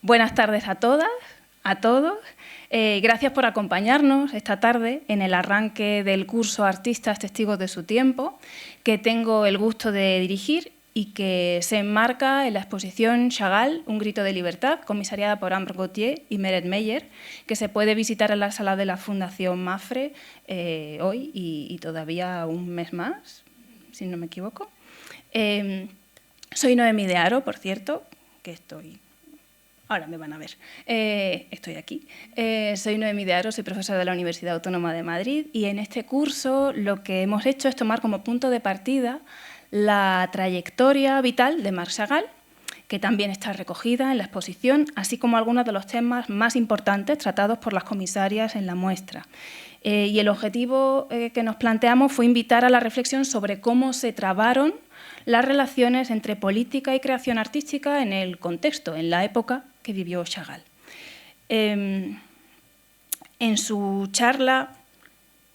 Buenas tardes a todas, a todos. Gracias por acompañarnos esta tarde en el arranque del curso Artistas Testigos de su Tiempo, que tengo el gusto de dirigir y que se enmarca en la exposición Chagall, Un grito de libertad, comisariada por Ambre Gauthier y Meret Meyer, que se puede visitar en la sala de la Fundación Mapfre hoy y todavía un mes más, si no me equivoco. Soy Noemí de Haro, por cierto, que estoy... Ahora me van a ver. Estoy aquí. Soy Noemí de Haro, soy profesora de la Universidad Autónoma de Madrid y en este curso lo que hemos hecho es tomar como punto de partida la trayectoria vital de Marc Chagall, que también está recogida en la exposición, así como algunos de los temas más importantes tratados por las comisarias en la muestra. Y el objetivo que nos planteamos fue invitar a la reflexión sobre cómo se trabaron las relaciones entre política y creación artística en el contexto, en la época que vivió Chagall. En su charla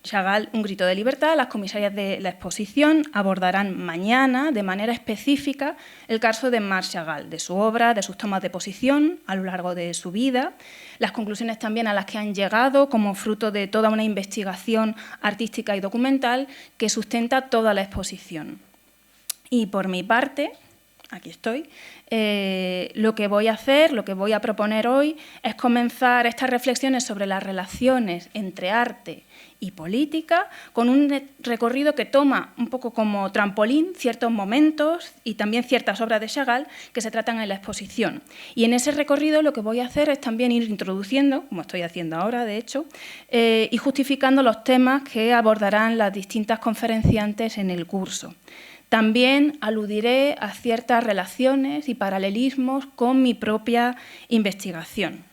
Chagall, Un grito de libertad, las comisarias de la exposición abordarán mañana de manera específica el caso de Marc Chagall, de su obra, de sus tomas de posición a lo largo de su vida, las conclusiones también a las que han llegado como fruto de toda una investigación artística y documental que sustenta toda la exposición. Y por mi parte, aquí estoy, lo que voy a hacer, lo que voy a proponer hoy es comenzar estas reflexiones sobre las relaciones entre arte y política con un recorrido que toma un poco como trampolín ciertos momentos y también ciertas obras de Chagall que se tratan en la exposición. Y en ese recorrido lo que voy a hacer es también ir introduciendo, como estoy haciendo ahora de hecho, y justificando los temas que abordarán las distintas conferenciantes en el curso. También aludiré a ciertas relaciones y paralelismos con mi propia investigación.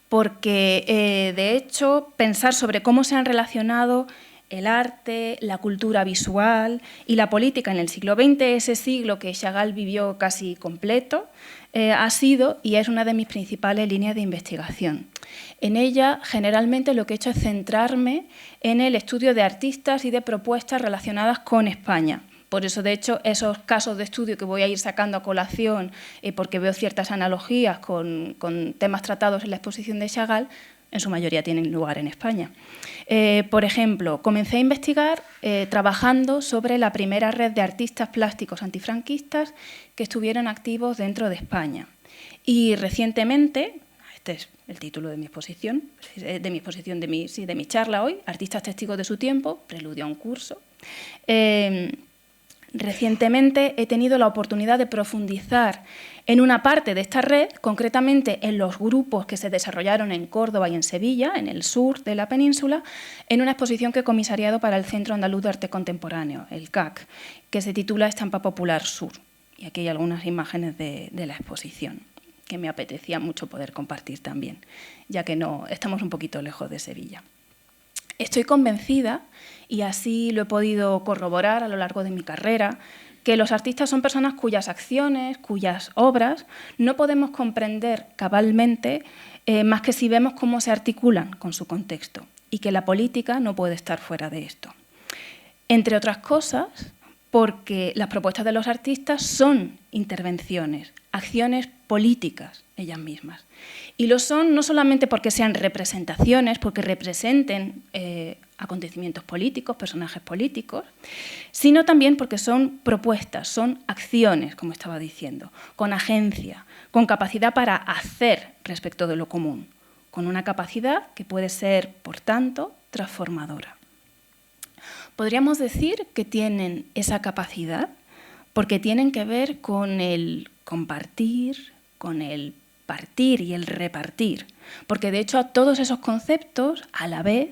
Porque, de hecho, pensar sobre cómo se han relacionado el arte, la cultura visual y la política en el siglo XX, ese siglo que Chagall vivió casi completo, ha sido y es una de mis principales líneas de investigación. En ella, generalmente, lo que he hecho es centrarme en el estudio de artistas y de propuestas relacionadas con España. Por eso, de hecho, esos casos de estudio que voy a ir sacando a colación, porque veo ciertas analogías con temas tratados en la exposición de Chagall, en su mayoría tienen lugar en España. Por ejemplo, comencé a investigar trabajando sobre la primera red de artistas plásticos antifranquistas que estuvieron activos dentro de España. Y recientemente, este es el título de mi exposición, de mi charla hoy, Artistas Testigos de su Tiempo, preludio a un curso. Recientemente he tenido la oportunidad de profundizar en una parte de esta red, concretamente en los grupos que se desarrollaron en Córdoba y en Sevilla, en el sur de la península, en una exposición que he comisariado para el Centro Andaluz de Arte Contemporáneo, el CAC, que se titula Estampa Popular Sur. Y aquí hay algunas imágenes de la exposición que me apetecía mucho poder compartir también, ya que no estamos un poquito lejos de Sevilla. Estoy convencida, y así lo he podido corroborar a lo largo de mi carrera, que los artistas son personas cuyas acciones, cuyas obras, no podemos comprender cabalmente más que si vemos cómo se articulan con su contexto, y que la política no puede estar fuera de esto. Entre otras cosas, porque las propuestas de los artistas son intervenciones, acciones políticas ellas mismas. Y lo son no solamente porque sean representaciones, porque representen acontecimientos políticos, personajes políticos, sino también porque son propuestas, son acciones, como estaba diciendo, con agencia, con capacidad para hacer respecto de lo común, con una capacidad que puede ser, por tanto, transformadora. Podríamos decir que tienen esa capacidad porque tienen que ver con el compartir, con el partir y el repartir, porque de hecho a todos esos conceptos a la vez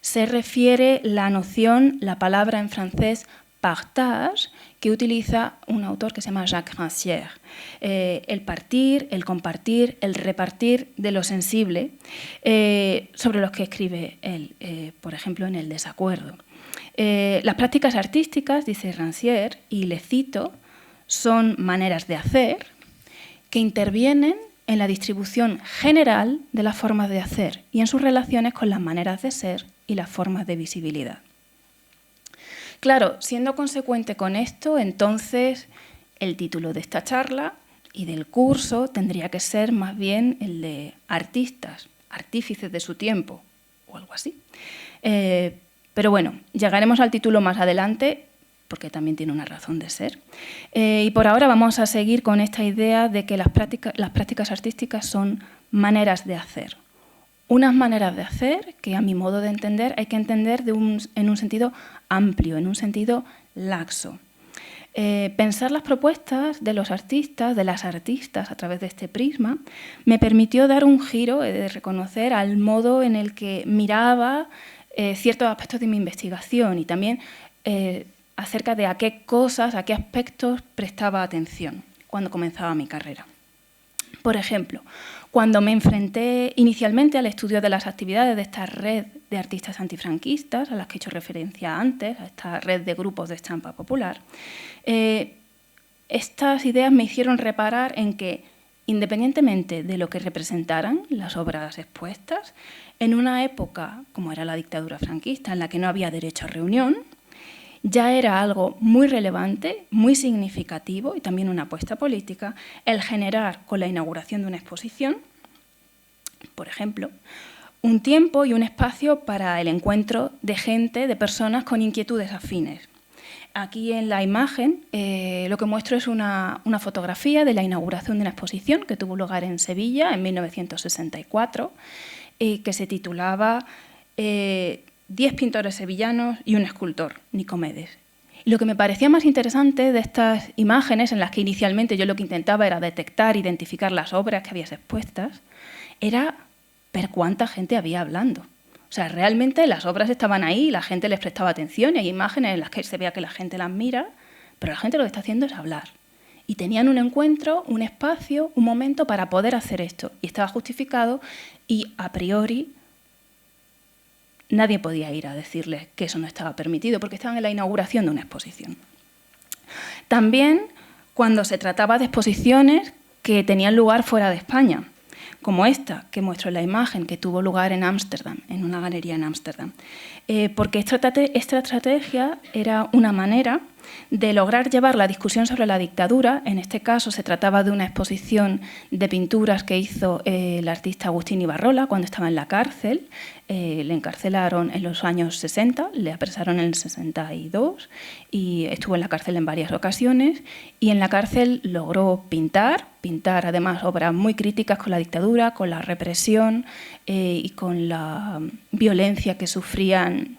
se refiere la noción, la palabra en francés partage, que utiliza un autor que se llama Jacques Rancière. El partir, el compartir, el repartir de lo sensible, sobre los que escribe él, por ejemplo, en El desacuerdo. Las prácticas artísticas, dice Rancière, y le cito, son maneras de hacer que intervienen en la distribución general de las formas de hacer y en sus relaciones con las maneras de ser y las formas de visibilidad. Claro, siendo consecuente con esto, entonces el título de esta charla y del curso tendría que ser más bien el de artistas, artífices de su tiempo, o algo así. Pero bueno, llegaremos al título más adelante, porque también tiene una razón de ser. Y por ahora vamos a seguir con esta idea de que las prácticas artísticas son maneras de hacer. Unas maneras de hacer que, a mi modo de entender, hay que entender en un sentido amplio, en un sentido laxo. Pensar las propuestas de los artistas, de las artistas, a través de este prisma, me permitió dar un giro, de reconocer al modo en el que miraba ciertos aspectos de mi investigación y también acerca de a qué cosas, a qué aspectos prestaba atención cuando comenzaba mi carrera. Por ejemplo, cuando me enfrenté inicialmente al estudio de las actividades de esta red de artistas antifranquistas, a las que he hecho referencia antes, a esta red de grupos de estampa popular, estas ideas me hicieron reparar en que, independientemente de lo que representaran las obras expuestas, en una época como era la dictadura franquista, en la que no había derecho a reunión, ya era algo muy relevante, muy significativo y también una apuesta política el generar con la inauguración de una exposición, por ejemplo, un tiempo y un espacio para el encuentro de gente, de personas con inquietudes afines. Aquí en la imagen lo que muestro es una fotografía de la inauguración de una exposición que tuvo lugar en Sevilla en 1964, que se titulaba 10 pintores sevillanos y un escultor, Nicomedes. Y lo que me parecía más interesante de estas imágenes, en las que inicialmente yo lo que intentaba era detectar, identificar las obras que había expuestas, era ver cuánta gente había hablando. O sea, realmente las obras estaban ahí, la gente les prestaba atención y hay imágenes en las que se vea que la gente las mira, pero la gente lo que está haciendo es hablar. Y tenían un encuentro, un espacio, un momento para poder hacer esto. Y estaba justificado y, a priori, nadie podía ir a decirles que eso no estaba permitido porque estaban en la inauguración de una exposición. También cuando se trataba de exposiciones que tenían lugar fuera de España, como esta que muestro en la imagen, que tuvo lugar en Ámsterdam, en una galería en Ámsterdam. Porque esta estrategia era una manera de lograr llevar la discusión sobre la dictadura. En este caso se trataba de una exposición de pinturas que hizo el artista Agustín Ibarrola cuando estaba en la cárcel. Le encarcelaron en los años 60, le apresaron en el 62 y estuvo en la cárcel en varias ocasiones. Y en la cárcel logró pintar además obras muy críticas con la dictadura, con la represión y con la violencia que sufrían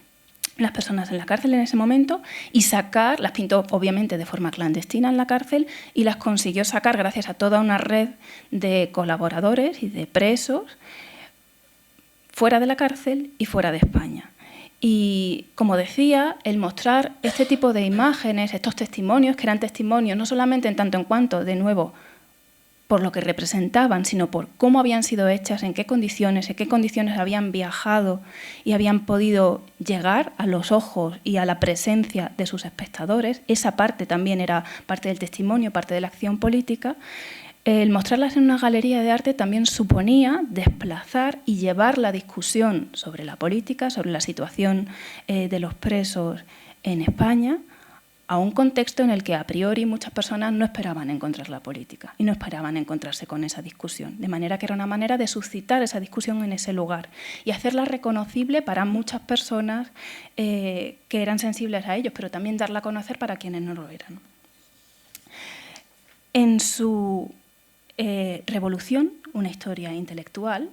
las personas en la cárcel en ese momento, y las pintó obviamente de forma clandestina en la cárcel y las consiguió sacar gracias a toda una red de colaboradores y de presos fuera de la cárcel y fuera de España. Y, como decía, el mostrar este tipo de imágenes, estos testimonios, que eran testimonios no solamente en tanto en cuanto, de nuevo, por lo que representaban, sino por cómo habían sido hechas, en qué condiciones habían viajado y habían podido llegar a los ojos y a la presencia de sus espectadores. Esa parte también era parte del testimonio, parte de la acción política. El mostrarlas en una galería de arte también suponía desplazar y llevar la discusión sobre la política, sobre la situación de los presos en España, a un contexto en el que a priori muchas personas no esperaban encontrar la política y no esperaban encontrarse con esa discusión. De manera que era una manera de suscitar esa discusión en ese lugar y hacerla reconocible para muchas personas que eran sensibles a ellos, pero también darla a conocer para quienes no lo eran. En su Revolución, una historia intelectual,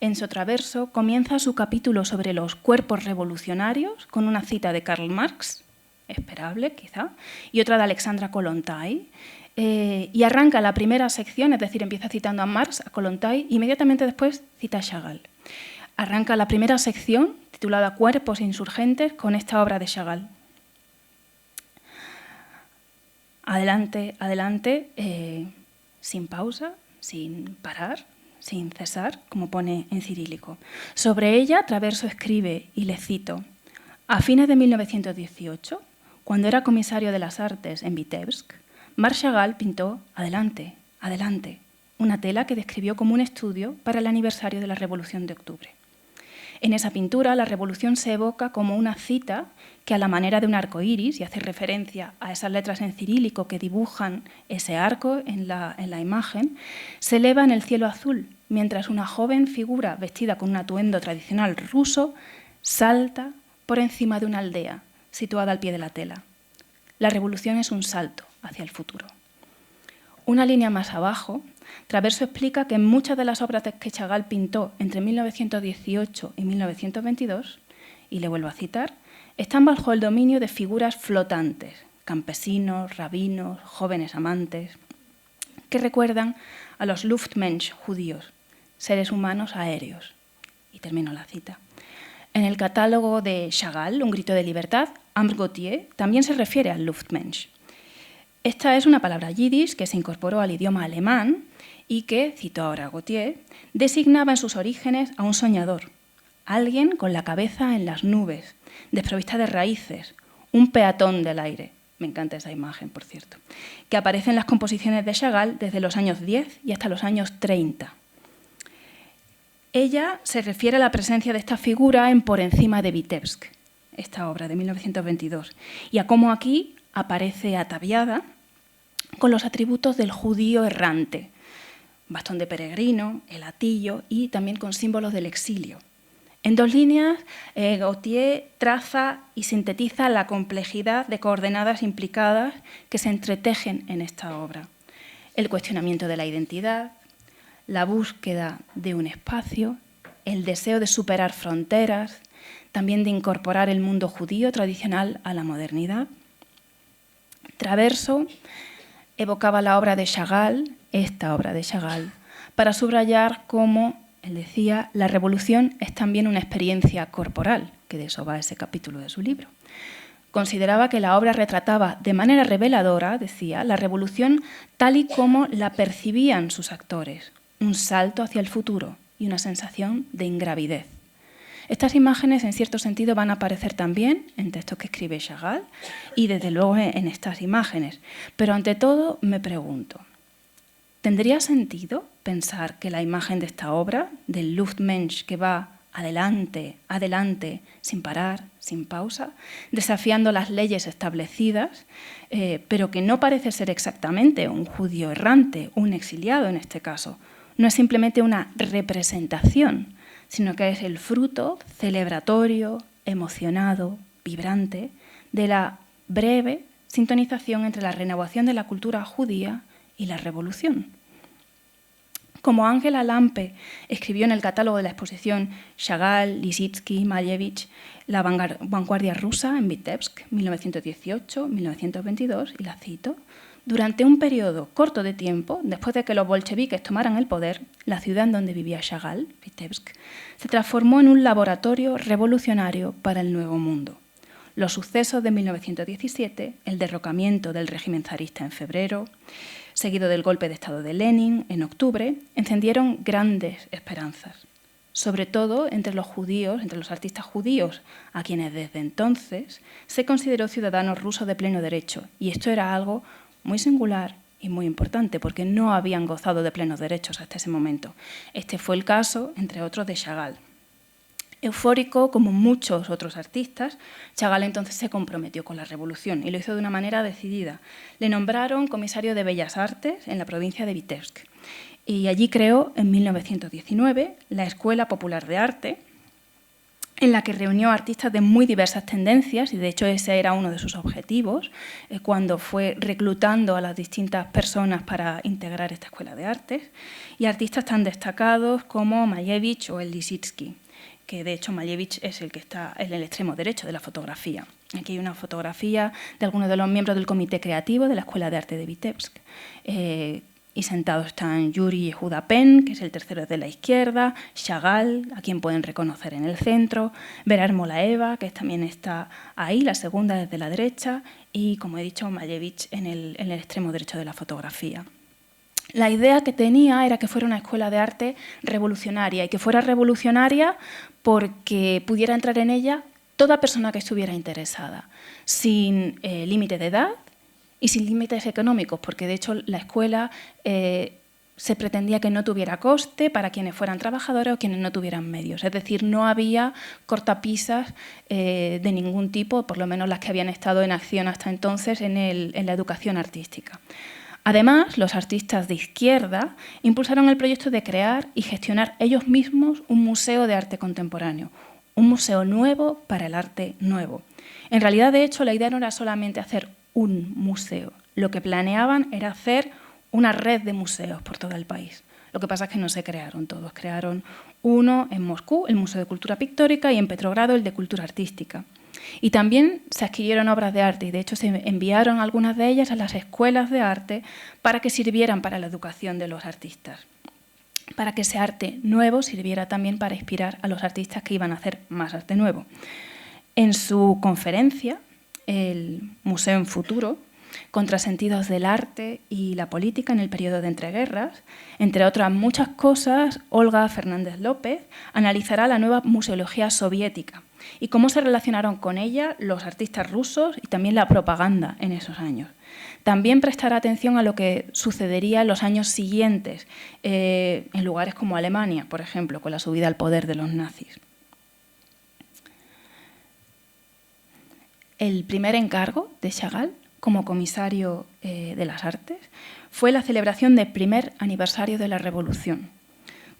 en Sotraverso comienza su capítulo sobre los cuerpos revolucionarios con una cita de Karl Marx, esperable quizá, y otra de Alexandra Kollontai, y arranca la primera sección, es decir, empieza citando a Marx, a Kollontai, y inmediatamente después cita a Chagall. Arranca la primera sección, titulada Cuerpos insurgentes, con esta obra de Chagall. Adelante, adelante, sin pausa, sin parar, sin cesar, como pone en cirílico. Sobre ella, Traverso escribe, y le cito, a fines de 1918, cuando era comisario de las artes en Vitebsk, Marc Chagall pintó Adelante, adelante, una tela que describió como un estudio para el aniversario de la Revolución de Octubre. En esa pintura, la revolución se evoca como una cita que, a la manera de un arco iris, y hace referencia a esas letras en cirílico que dibujan ese arco en la imagen, se eleva en el cielo azul, mientras una joven figura vestida con un atuendo tradicional ruso salta por encima de una aldea situada al pie de la tela. La revolución es un salto hacia el futuro. Una línea más abajo, Traverso explica que muchas de las obras que Chagall pintó entre 1918 y 1922, y le vuelvo a citar, están bajo el dominio de figuras flotantes, campesinos, rabinos, jóvenes amantes, que recuerdan a los Luftmensch judíos, seres humanos aéreos. Y termino la cita. En el catálogo de Chagall, Un grito de libertad, Amr Gautier también se refiere al Luftmensch. Esta es una palabra yiddish que se incorporó al idioma alemán y que, cito ahora a Gautier, designaba en sus orígenes a un soñador, alguien con la cabeza en las nubes, desprovista de raíces, un peatón del aire. Me encanta esa imagen, por cierto, que aparece en las composiciones de Chagall desde los años 10 y hasta los años 30. Ella se refiere a la presencia de esta figura en Por encima de Vitebsk, esta obra de 1922, y a cómo aquí aparece ataviada con los atributos del judío errante, bastón de peregrino, el hatillo y también con símbolos del exilio. En dos líneas, Gautier traza y sintetiza la complejidad de coordenadas implicadas que se entretejen en esta obra. El cuestionamiento de la identidad, la búsqueda de un espacio, el deseo de superar fronteras, también de incorporar el mundo judío tradicional a la modernidad. Traverso evocaba la obra de Chagall, esta obra de Chagall, para subrayar cómo, él decía, la revolución es también una experiencia corporal, que de eso va ese capítulo de su libro. Consideraba que la obra retrataba de manera reveladora, decía, la revolución tal y como la percibían sus actores, un salto hacia el futuro y una sensación de ingravidez. Estas imágenes, en cierto sentido, van a aparecer también en textos que escribe Chagall y, desde luego, en estas imágenes. Pero, ante todo, me pregunto, ¿tendría sentido pensar que la imagen de esta obra, del Luftmensch que va adelante, adelante, sin parar, sin pausa, desafiando las leyes establecidas, pero que no parece ser exactamente un judío errante, un exiliado en este caso, no es simplemente una representación, sino que es el fruto celebratorio, emocionado, vibrante, de la breve sintonización entre la renovación de la cultura judía y la revolución? Como Angela Lampe escribió en el catálogo de la exposición Chagall, Lissitzky, Malevich, la vanguardia rusa en Vitebsk, 1918-1922, y la cito, durante un periodo corto de tiempo, después de que los bolcheviques tomaran el poder, la ciudad en donde vivía Chagall, Vitebsk, se transformó en un laboratorio revolucionario para el Nuevo Mundo. Los sucesos de 1917, el derrocamiento del régimen zarista en febrero, seguido del golpe de Estado de Lenin en octubre, encendieron grandes esperanzas, sobre todo entre los judíos, entre los artistas judíos, a quienes desde entonces se consideró ciudadanos rusos de pleno derecho. Y esto era algo muy singular y muy importante, porque no habían gozado de plenos derechos hasta ese momento. Este fue el caso, entre otros, de Chagall. Eufórico, como muchos otros artistas, Chagall entonces se comprometió con la revolución y lo hizo de una manera decidida. Le nombraron comisario de Bellas Artes en la provincia de Vitebsk y allí creó en 1919 la Escuela Popular de Arte, en la que reunió artistas de muy diversas tendencias, y de hecho ese era uno de sus objetivos cuando fue reclutando a las distintas personas para integrar esta escuela de artes, y artistas tan destacados como Malevich o el Lissitzky, que de hecho Malevich es el que está en el extremo derecho de la fotografía. Aquí hay una fotografía de algunos de los miembros del comité creativo de la Escuela de Arte de Vitebsk, y sentados están Yuri Yehuda Pen, que es el tercero de la izquierda, Chagall, a quien pueden reconocer en el centro, Vera Ermolaeva, que también está ahí, la segunda desde la derecha, y, como he dicho, Malevich en el extremo derecho de la fotografía. La idea que tenía era que fuera una escuela de arte revolucionaria, y que fuera revolucionaria porque pudiera entrar en ella toda persona que estuviera interesada, sin límite de edad, y sin límites económicos, porque de hecho la escuela se pretendía que no tuviera coste para quienes fueran trabajadores o quienes no tuvieran medios. Es decir, no había cortapisas de ningún tipo, por lo menos las que habían estado en acción hasta entonces en la educación artística. Además, los artistas de izquierda impulsaron el proyecto de crear y gestionar ellos mismos un museo de arte contemporáneo, un museo nuevo para el arte nuevo. En realidad, de hecho, la idea no era solamente hacer un museo. Lo que planeaban era hacer una red de museos por todo el país. Lo que pasa es que no se crearon todos. Crearon uno en Moscú, el Museo de Cultura Pictórica, y en Petrogrado, el de Cultura Artística. Y también se adquirieron obras de arte y, de hecho, se enviaron algunas de ellas a las escuelas de arte para que sirvieran para la educación de los artistas, para que ese arte nuevo sirviera también para inspirar a los artistas que iban a hacer más arte nuevo. En su conferencia, el Museo en Futuro, Contrasentidos del arte y la política en el periodo de entreguerras, entre otras muchas cosas, Olga Fernández López analizará la nueva museología soviética y cómo se relacionaron con ella los artistas rusos y también la propaganda en esos años. También prestará atención a lo que sucedería en los años siguientes en lugares como Alemania, por ejemplo, con la subida al poder de los nazis. El primer encargo de Chagall como comisario de las artes fue la celebración del primer aniversario de la Revolución.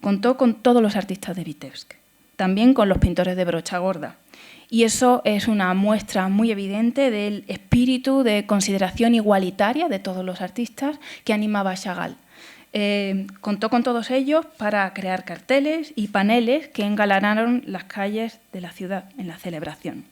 Contó con todos los artistas de Vitebsk, también con los pintores de brocha gorda. Y eso es una muestra muy evidente del espíritu de consideración igualitaria de todos los artistas que animaba a Chagall. Contó con todos ellos para crear carteles y paneles que engalanaron las calles de la ciudad en la celebración.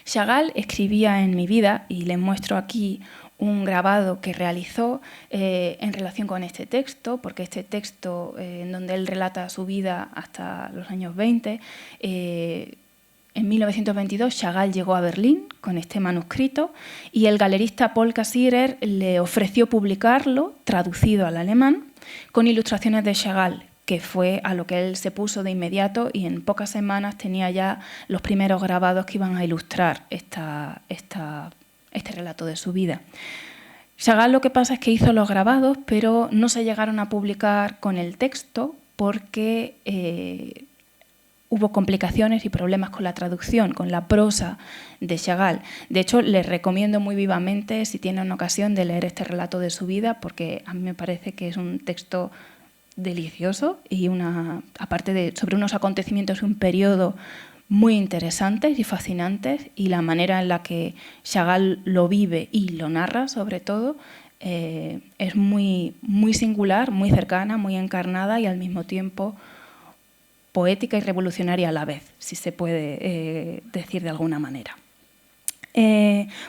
Chagall escribía en Mi vida, y les muestro aquí un grabado que realizó en relación con este texto, porque este texto en donde él relata su vida hasta los años 20, en 1922 Chagall llegó a Berlín con este manuscrito y el galerista Paul Cassirer le ofreció publicarlo, traducido al alemán, con ilustraciones de Chagall, que fue a lo que él se puso de inmediato, y en pocas semanas tenía ya los primeros grabados que iban a ilustrar este relato de su vida. Chagall lo que pasa es que hizo los grabados, pero no se llegaron a publicar con el texto porque hubo complicaciones y problemas con la traducción, con la prosa de Chagall. De hecho, les recomiendo muy vivamente, si tienen ocasión, de leer este relato de su vida, porque a mí me parece que es un texto delicioso y aparte sobre unos acontecimientos y un periodo muy interesantes y fascinantes, y la manera en la que Chagall lo vive y lo narra, sobre todo, es muy, muy singular, muy cercana, muy encarnada y al mismo tiempo poética y revolucionaria a la vez, si se puede decir de alguna manera.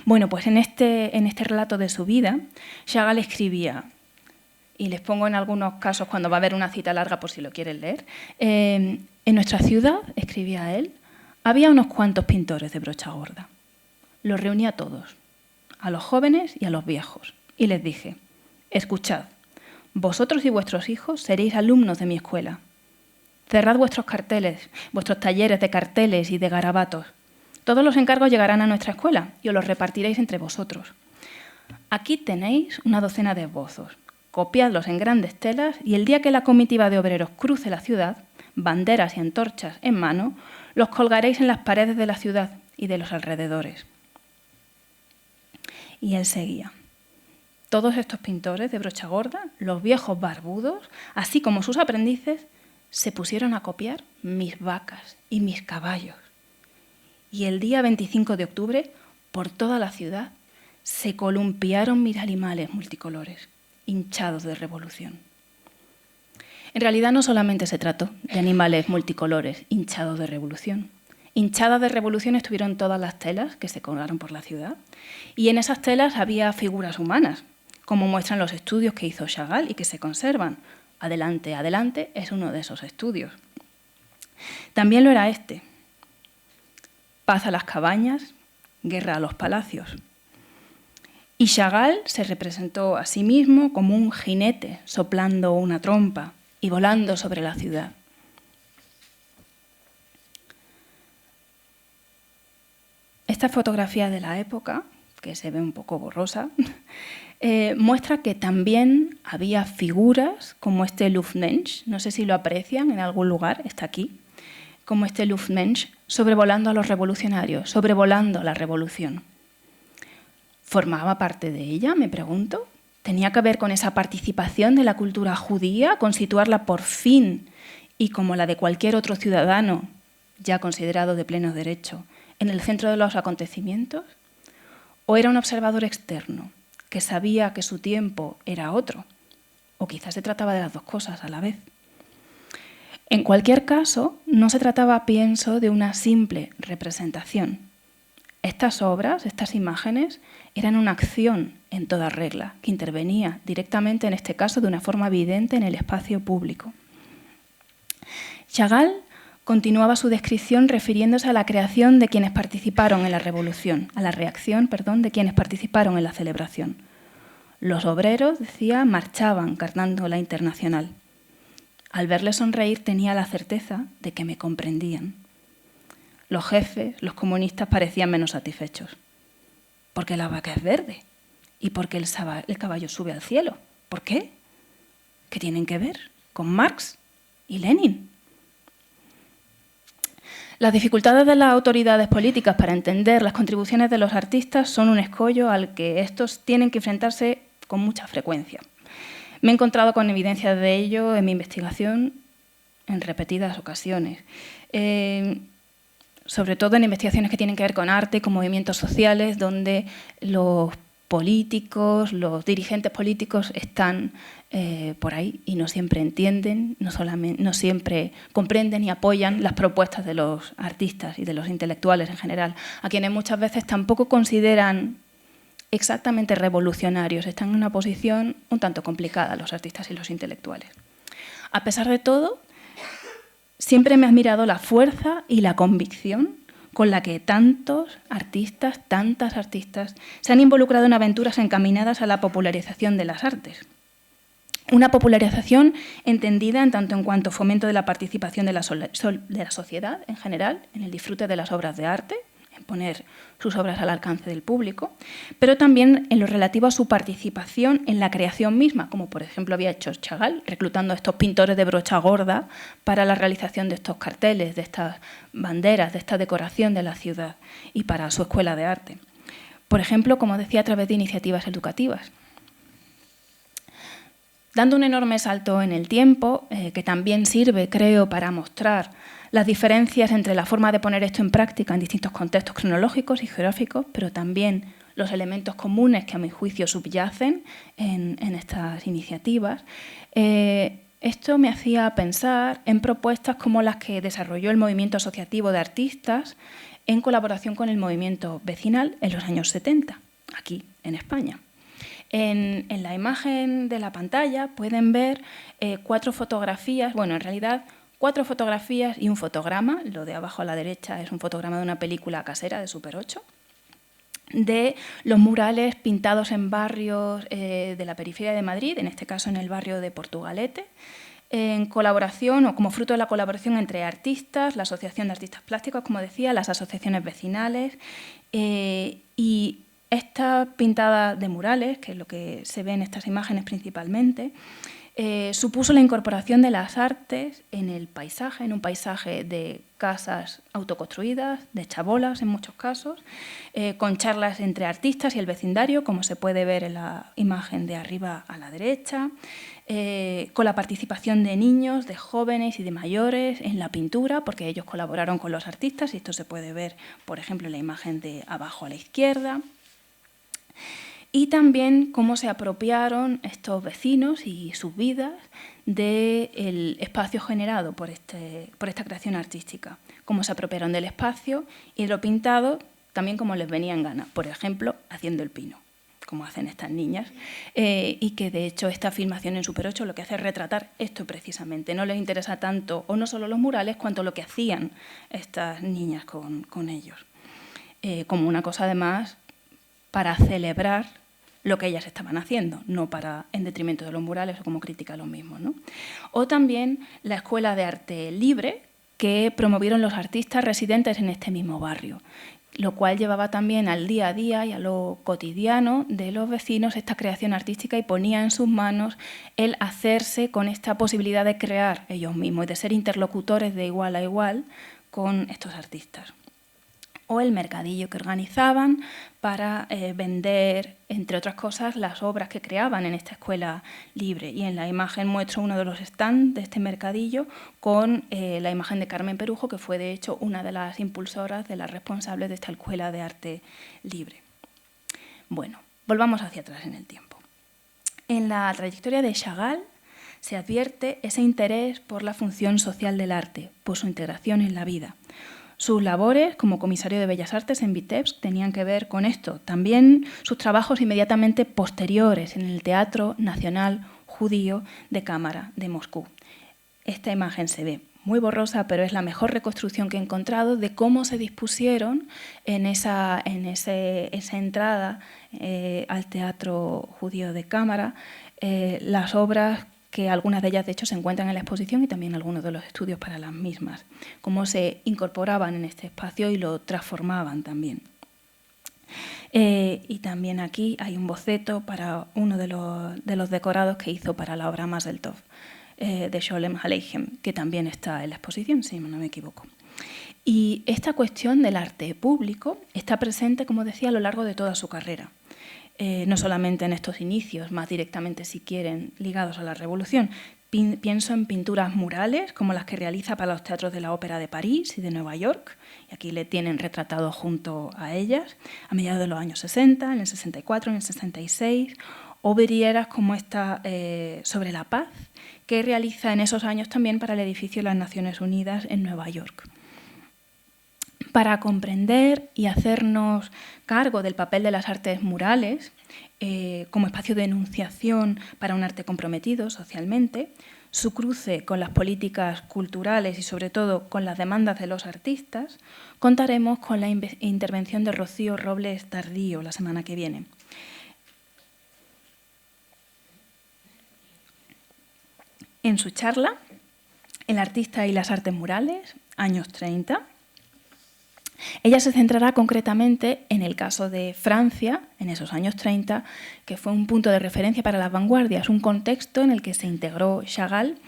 Bueno, pues en este relato de su vida, Chagall escribía, y les pongo en algunos casos cuando va a haber una cita larga por si lo quieren leer. En nuestra ciudad, escribía él, había unos cuantos pintores de brocha gorda. Los reuní a todos, a los jóvenes y a los viejos, y les dije, escuchad, vosotros y vuestros hijos seréis alumnos de mi escuela. Cerrad vuestros carteles, vuestros talleres de carteles y de garabatos. Todos los encargos llegarán a nuestra escuela y os los repartiréis entre vosotros. Aquí tenéis una docena de esbozos. Copiadlos en grandes telas y el día que la comitiva de obreros cruce la ciudad, banderas y antorchas en mano, los colgaréis en las paredes de la ciudad y de los alrededores. Y él seguía. Todos estos pintores de brocha gorda, los viejos barbudos, así como sus aprendices, se pusieron a copiar mis vacas y mis caballos. Y el día 25 de octubre, por toda la ciudad, se columpiaron mis animales multicolores, hinchados de revolución. En realidad no solamente se trató de animales multicolores hinchados de revolución. Hinchadas de revolución estuvieron todas las telas que se colgaron por la ciudad, y en esas telas había figuras humanas, como muestran los estudios que hizo Chagall y que se conservan. Adelante, adelante es uno de esos estudios. También lo era este. Paz a las cabañas, guerra a los palacios. Y Chagall se representó a sí mismo como un jinete soplando una trompa y volando sobre la ciudad. Esta fotografía de la época, que se ve un poco borrosa, muestra que también había figuras como este Luftmensch, no sé si lo aprecian en algún lugar, está aquí, como este Luftmensch, sobrevolando a los revolucionarios, sobrevolando la revolución. ¿Formaba parte de ella, me pregunto? ¿Tenía que ver con esa participación de la cultura judía, con situarla por fin y como la de cualquier otro ciudadano, ya considerado de pleno derecho, en el centro de los acontecimientos? ¿O era un observador externo, que sabía que su tiempo era otro? O quizás se trataba de las dos cosas a la vez. En cualquier caso, no se trataba, pienso, de una simple representación. Estas obras, estas imágenes, eran una acción en toda regla, que intervenía directamente, en este caso, de una forma evidente en el espacio público. Chagall continuaba su descripción refiriéndose a la creación de quienes participaron en la revolución, a la reacción, de quienes participaron en la celebración. Los obreros, decía, marchaban cargando la Internacional. Al verle sonreír tenía la certeza de que me comprendían. Los jefes, los comunistas, parecían menos satisfechos. Porque la vaca es verde y porque el caballo sube al cielo. ¿Por qué? ¿Qué tienen que ver con Marx y Lenin? Las dificultades de las autoridades políticas para entender las contribuciones de los artistas son un escollo al que estos tienen que enfrentarse con mucha frecuencia. Me he encontrado con evidencias de ello en mi investigación en repetidas ocasiones, sobre todo en investigaciones que tienen que ver con arte, con movimientos sociales, donde los políticos, los dirigentes políticos están por ahí y no siempre entienden, no siempre comprenden y apoyan las propuestas de los artistas y de los intelectuales en general, a quienes muchas veces tampoco consideran exactamente revolucionarios, están en una posición un tanto complicada los artistas y los intelectuales. A pesar de todo, siempre me ha admirado la fuerza y la convicción con la que tantos artistas, tantas artistas, se han involucrado en aventuras encaminadas a la popularización de las artes. Una popularización entendida en tanto en cuanto fomento de la participación de la sociedad en general, en el disfrute de las obras de arte, en poner sus obras al alcance del público, pero también en lo relativo a su participación en la creación misma, como por ejemplo había hecho Chagall, reclutando a estos pintores de brocha gorda para la realización de estos carteles, de estas banderas, de esta decoración de la ciudad y para su escuela de arte. Por ejemplo, como decía, a través de iniciativas educativas. Dando un enorme salto en el tiempo, que también sirve, creo, para mostrar las diferencias entre la forma de poner esto en práctica en distintos contextos cronológicos y geográficos, pero también los elementos comunes que a mi juicio subyacen en estas iniciativas. Esto me hacía pensar en propuestas como las que desarrolló el movimiento asociativo de artistas en colaboración con el movimiento vecinal en los años 70, aquí en España. En la imagen de la pantalla pueden ver 4 fotografías, bueno, en realidad 4 fotografías y un fotograma. Lo de abajo a la derecha es un fotograma de una película casera de Super 8, de los murales pintados en barrios de la periferia de Madrid, en este caso en el barrio de Portugalete, en colaboración o como fruto de la colaboración entre artistas, la Asociación de Artistas Plásticos, como decía, las asociaciones vecinales y esta pintada de murales, que es lo que se ve en estas imágenes principalmente, supuso la incorporación de las artes en el paisaje, en un paisaje de casas autoconstruidas, de chabolas en muchos casos, con charlas entre artistas y el vecindario, como se puede ver en la imagen de arriba a la derecha, con la participación de niños, de jóvenes y de mayores en la pintura, porque ellos colaboraron con los artistas, y esto se puede ver, por ejemplo, en la imagen de abajo a la izquierda. Y también cómo se apropiaron estos vecinos y sus vidas del espacio generado por esta creación artística. Cómo se apropiaron del espacio y de lo pintado también como les venía en gana. Por ejemplo, haciendo el pino, como hacen estas niñas. Y que, de hecho, esta filmación en Super 8 lo que hace es retratar esto precisamente. No les interesa tanto, o no solo los murales, cuanto lo que hacían estas niñas con ellos. Como una cosa, además, para celebrar lo que ellas estaban haciendo, no en detrimento de los murales o como crítica a los mismos, ¿no? O también la Escuela de Arte Libre que promovieron los artistas residentes en este mismo barrio. lo cual llevaba también al día a día y a lo cotidiano de los vecinos esta creación artística y ponía en sus manos el hacerse con esta posibilidad de crear ellos mismos y de ser interlocutores de igual a igual con estos artistas. O el mercadillo que organizaban para vender, entre otras cosas, las obras que creaban en esta escuela libre. Y en la imagen muestro uno de los stands de este mercadillo con la imagen de Carmen Perujo, que fue de hecho una de las impulsoras, de las responsables de esta escuela de arte libre. Bueno, volvamos hacia atrás en el tiempo. En la trayectoria de Chagall se advierte ese interés por la función social del arte, por su integración en la vida. Sus labores como comisario de Bellas Artes en Vitebsk tenían que ver con esto. También sus trabajos inmediatamente posteriores en el Teatro Nacional Judío de Cámara de Moscú. Esta imagen se ve muy borrosa, pero es la mejor reconstrucción que he encontrado de cómo se dispusieron en esa entrada al Teatro Judío de Cámara las obras, que algunas de ellas de hecho se encuentran en la exposición y también algunos de los estudios para las mismas, cómo se incorporaban en este espacio y lo transformaban también. Y también aquí hay un boceto para uno de los decorados que hizo para la obra Mazel Tov de Sholem Aleichem, que también está en la exposición, si no me equivoco. Y esta cuestión del arte público está presente, como decía, a lo largo de toda su carrera. No solamente en estos inicios, más directamente, si quieren, ligados a la Revolución. Pienso en pinturas murales, como las que realiza para los teatros de la Ópera de París y de Nueva York, y aquí le tienen retratado junto a ellas, a mediados de los años 60, en el 64, en el 66, o vidrieras como esta sobre la paz, que realiza en esos años también para el edificio de las Naciones Unidas en Nueva York. Para comprender y hacernos cargo del papel de las artes murales como espacio de enunciación para un arte comprometido socialmente, su cruce con las políticas culturales y sobre todo con las demandas de los artistas, contaremos con la intervención de Rocío Robles Tardío la semana que viene. En su charla, El artista y las artes murales, años 30, ella se centrará concretamente en el caso de Francia, en esos años 30, que fue un punto de referencia para las vanguardias, un contexto en el que se integró Chagall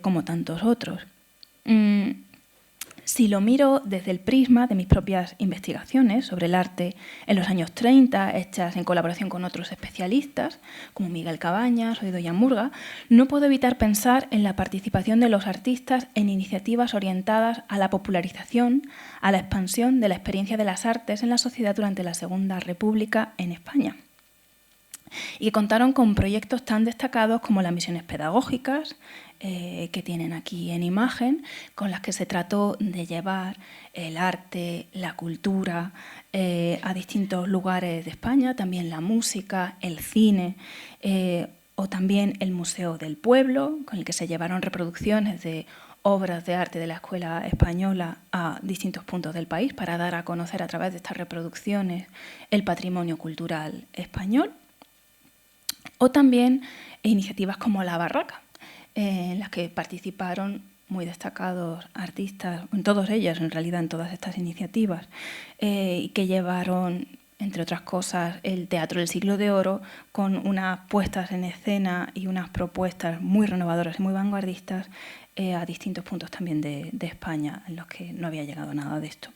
como tantos otros. Si lo miro desde el prisma de mis propias investigaciones sobre el arte en los años 30, hechas en colaboración con otros especialistas, como Miguel Cabañas o Idoia Murga, no puedo evitar pensar en la participación de los artistas en iniciativas orientadas a la popularización, a la expansión de la experiencia de las artes en la sociedad durante la Segunda República en España. Y contaron con proyectos tan destacados como las misiones pedagógicas, que tienen aquí en imagen, con las que se trató de llevar el arte, la cultura a distintos lugares de España, también la música, el cine, o también el Museo del Pueblo, con el que se llevaron reproducciones de obras de arte de la Escuela Española a distintos puntos del país para dar a conocer a través de estas reproducciones el patrimonio cultural español. O también iniciativas como La Barraca, en las que participaron muy destacados artistas, en todas ellas, en realidad, en todas estas iniciativas, y que llevaron, entre otras cosas, el Teatro del Siglo de Oro con unas puestas en escena y unas propuestas muy renovadoras y muy vanguardistas a distintos puntos también de España, en los que no había llegado nada de esto.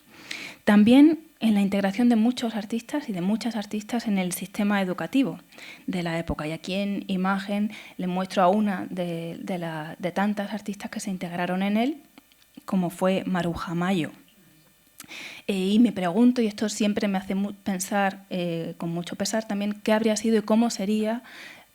También en la integración de muchos artistas y de muchas artistas en el sistema educativo de la época. Y aquí en imagen les muestro a una de tantas artistas que se integraron en él, como fue Maruja Mayo. Y me pregunto, y esto siempre me hace pensar con mucho pesar también, qué habría sido y cómo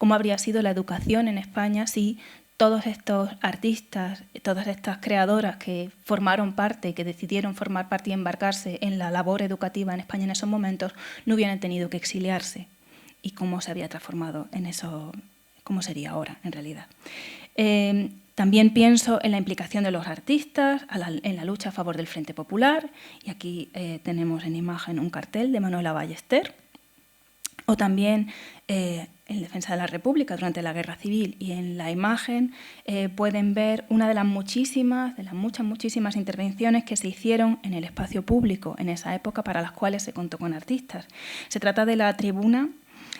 habría sido la educación en España si todos estos artistas, todas estas creadoras que formaron parte, que decidieron formar parte y embarcarse en la labor educativa en España en esos momentos, no hubieran tenido que exiliarse, y cómo se había transformado en eso, cómo sería ahora en realidad. También pienso en la implicación de los artistas en la lucha a favor del Frente Popular, y aquí tenemos en imagen un cartel de Manuela Ballester, o también en defensa de la República durante la Guerra Civil, y en la imagen pueden ver una de las muchísimas intervenciones que se hicieron en el espacio público en esa época, para las cuales se contó con artistas. Se trata de la tribuna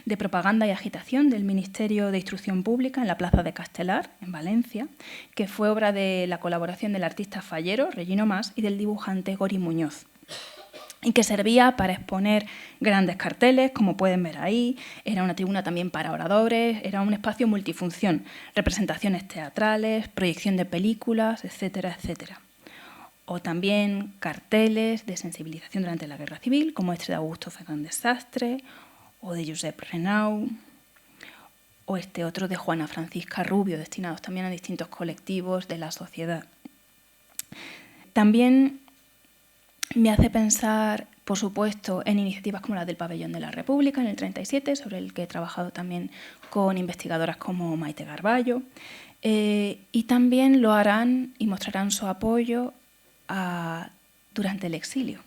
de propaganda y agitación del Ministerio de Instrucción Pública en la Plaza de Castelar, en Valencia, que fue obra de la colaboración del artista fallero, Regino Mas, y del dibujante Gori Muñoz, y que servía para exponer grandes carteles, como pueden ver ahí. Era una tribuna también para oradores, era un espacio multifunción, representaciones teatrales, proyección de películas, etcétera, etcétera. O también carteles de sensibilización durante la Guerra Civil, como este de Augusto Fernández Sastre, o de Josep Renau, o este otro de Juana Francisca Rubio, destinados también a distintos colectivos de la sociedad. También me hace pensar, por supuesto, en iniciativas como la del Pabellón de la República en el 37, sobre el que he trabajado también con investigadoras como Maite Garballo, y también lo harán y mostrarán su apoyo durante el exilio.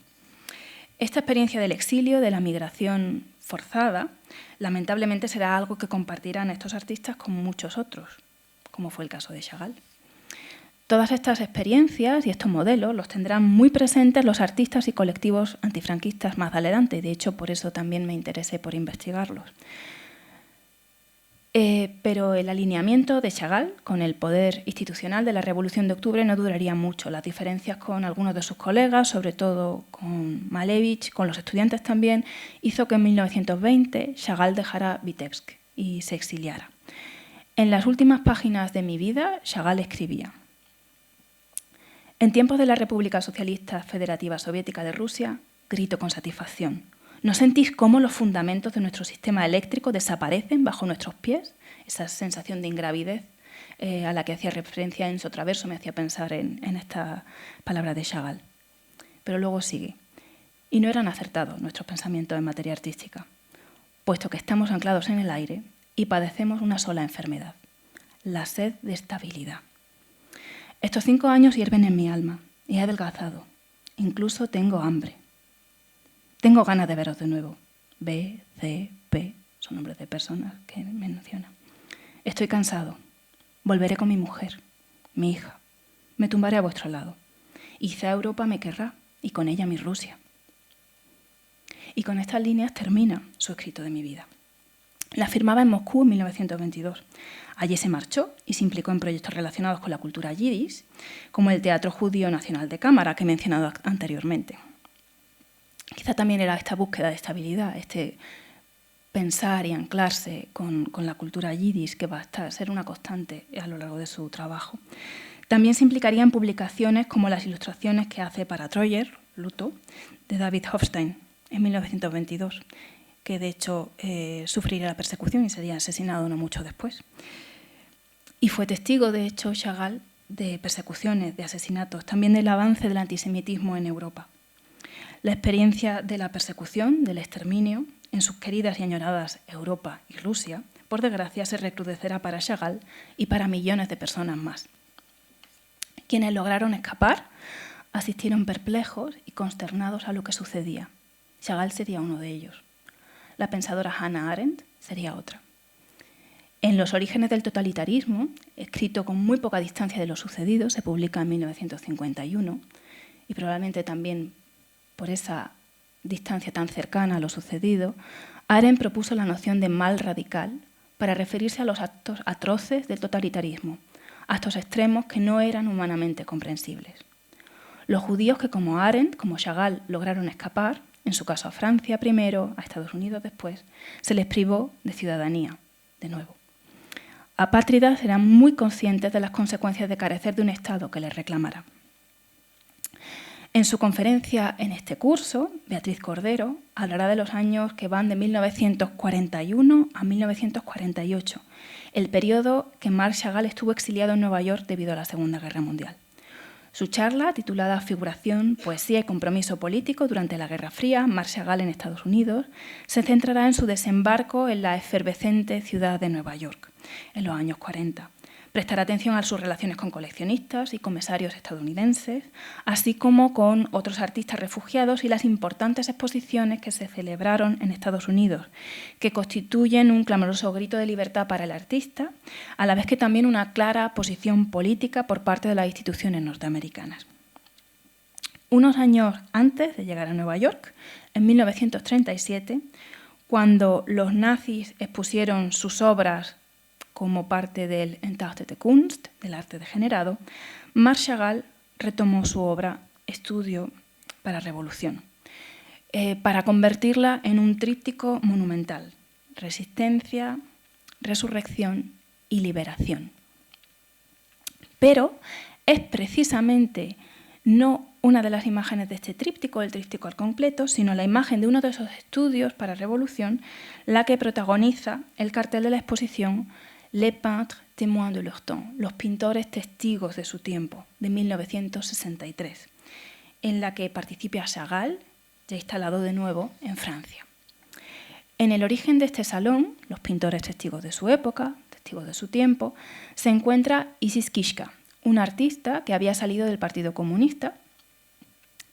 Esta experiencia del exilio, de la migración forzada, lamentablemente será algo que compartirán estos artistas con muchos otros, como fue el caso de Chagall. Todas estas experiencias y estos modelos los tendrán muy presentes los artistas y colectivos antifranquistas más adelante, y de hecho por eso también me interesé por investigarlos. Pero el alineamiento de Chagall con el poder institucional de la Revolución de Octubre no duraría mucho. Las diferencias con algunos de sus colegas, sobre todo con Malevich, con los estudiantes también, hizo que en 1920 Chagall dejara Vitebsk y se exiliara. En las últimas páginas de mi vida, Chagall escribía: en tiempos de la República Socialista Federativa Soviética de Rusia, grito con satisfacción: ¿no sentís cómo los fundamentos de nuestro sistema eléctrico desaparecen bajo nuestros pies? Esa sensación de ingravidez a la que hacía referencia Enzo Traverso me hacía pensar en esta palabra de Chagall. Pero luego sigue: y no eran acertados nuestros pensamientos en materia artística, puesto que estamos anclados en el aire y padecemos una sola enfermedad: la sed de estabilidad. Estos 5 años hierven en mi alma y he adelgazado. Incluso tengo hambre. Tengo ganas de veros de nuevo. B, C, P, son nombres de personas que me mencionan. Estoy cansado. Volveré con mi mujer, mi hija. Me tumbaré a vuestro lado. Y quizá Europa me querrá, y con ella mi Rusia. Y con estas líneas termina su escrito de mi vida. La firmaba en Moscú en 1922. Allí se marchó y se implicó en proyectos relacionados con la cultura yiddish, como el Teatro Judío Nacional de Cámara, que he mencionado anteriormente. Quizá también era esta búsqueda de estabilidad, este pensar y anclarse con la cultura yiddish, que va a ser una constante a lo largo de su trabajo. También se implicaría en publicaciones como las ilustraciones que hace para Troyer, Luto, de David Hofstein, en 1922, que de hecho sufriría la persecución y sería asesinado no mucho después. Y fue testigo, de hecho, Chagall, de persecuciones, de asesinatos, también del avance del antisemitismo en Europa. La experiencia de la persecución, del exterminio, en sus queridas y añoradas Europa y Rusia, por desgracia, se recrudecerá para Chagall y para millones de personas más. Quienes lograron escapar asistieron perplejos y consternados a lo que sucedía. Chagall sería uno de ellos. La pensadora Hannah Arendt sería otra. En Los orígenes del totalitarismo, escrito con muy poca distancia de lo sucedido, se publica en 1951, y probablemente también por esa distancia tan cercana a lo sucedido, Arendt propuso la noción de mal radical para referirse a los actos atroces del totalitarismo, actos extremos que no eran humanamente comprensibles. Los judíos que, como Arendt, como Chagall, lograron escapar, en su caso a Francia primero, a Estados Unidos después, se les privó de ciudadanía, de nuevo. Apátridas eran muy conscientes de las consecuencias de carecer de un Estado que les reclamara. En su conferencia en este curso, Beatriz Cordero hablará de los años que van de 1941 a 1948, el periodo que Marc Chagall estuvo exiliado en Nueva York debido a la Segunda Guerra Mundial. Su charla, titulada Figuración, Poesía y Compromiso Político durante la Guerra Fría, Marc Chagall en Estados Unidos, se centrará en su desembarco en la efervescente ciudad de Nueva York, en los años 40, prestar atención a sus relaciones con coleccionistas y comisarios estadounidenses, así como con otros artistas refugiados y las importantes exposiciones que se celebraron en Estados Unidos, que constituyen un clamoroso grito de libertad para el artista, a la vez que también una clara posición política por parte de las instituciones norteamericanas. Unos años antes de llegar a Nueva York, en 1937, cuando los nazis expusieron sus obras como parte del Entartete Kunst, del arte degenerado, Marc Chagall retomó su obra Estudio para Revolución, para convertirla en un tríptico monumental: resistencia, resurrección y liberación. Pero es precisamente no una de las imágenes de este tríptico, el tríptico al completo, sino la imagen de uno de esos estudios para Revolución, la que protagoniza el cartel de la exposición Les peintres témoins de leur temps, los pintores testigos de su tiempo, de 1963, en la que participa Chagall, ya instalado de nuevo en Francia. En el origen de este salón, los pintores testigos de su época, testigos de su tiempo, se encuentra Isis Kishka, un artista que había salido del Partido Comunista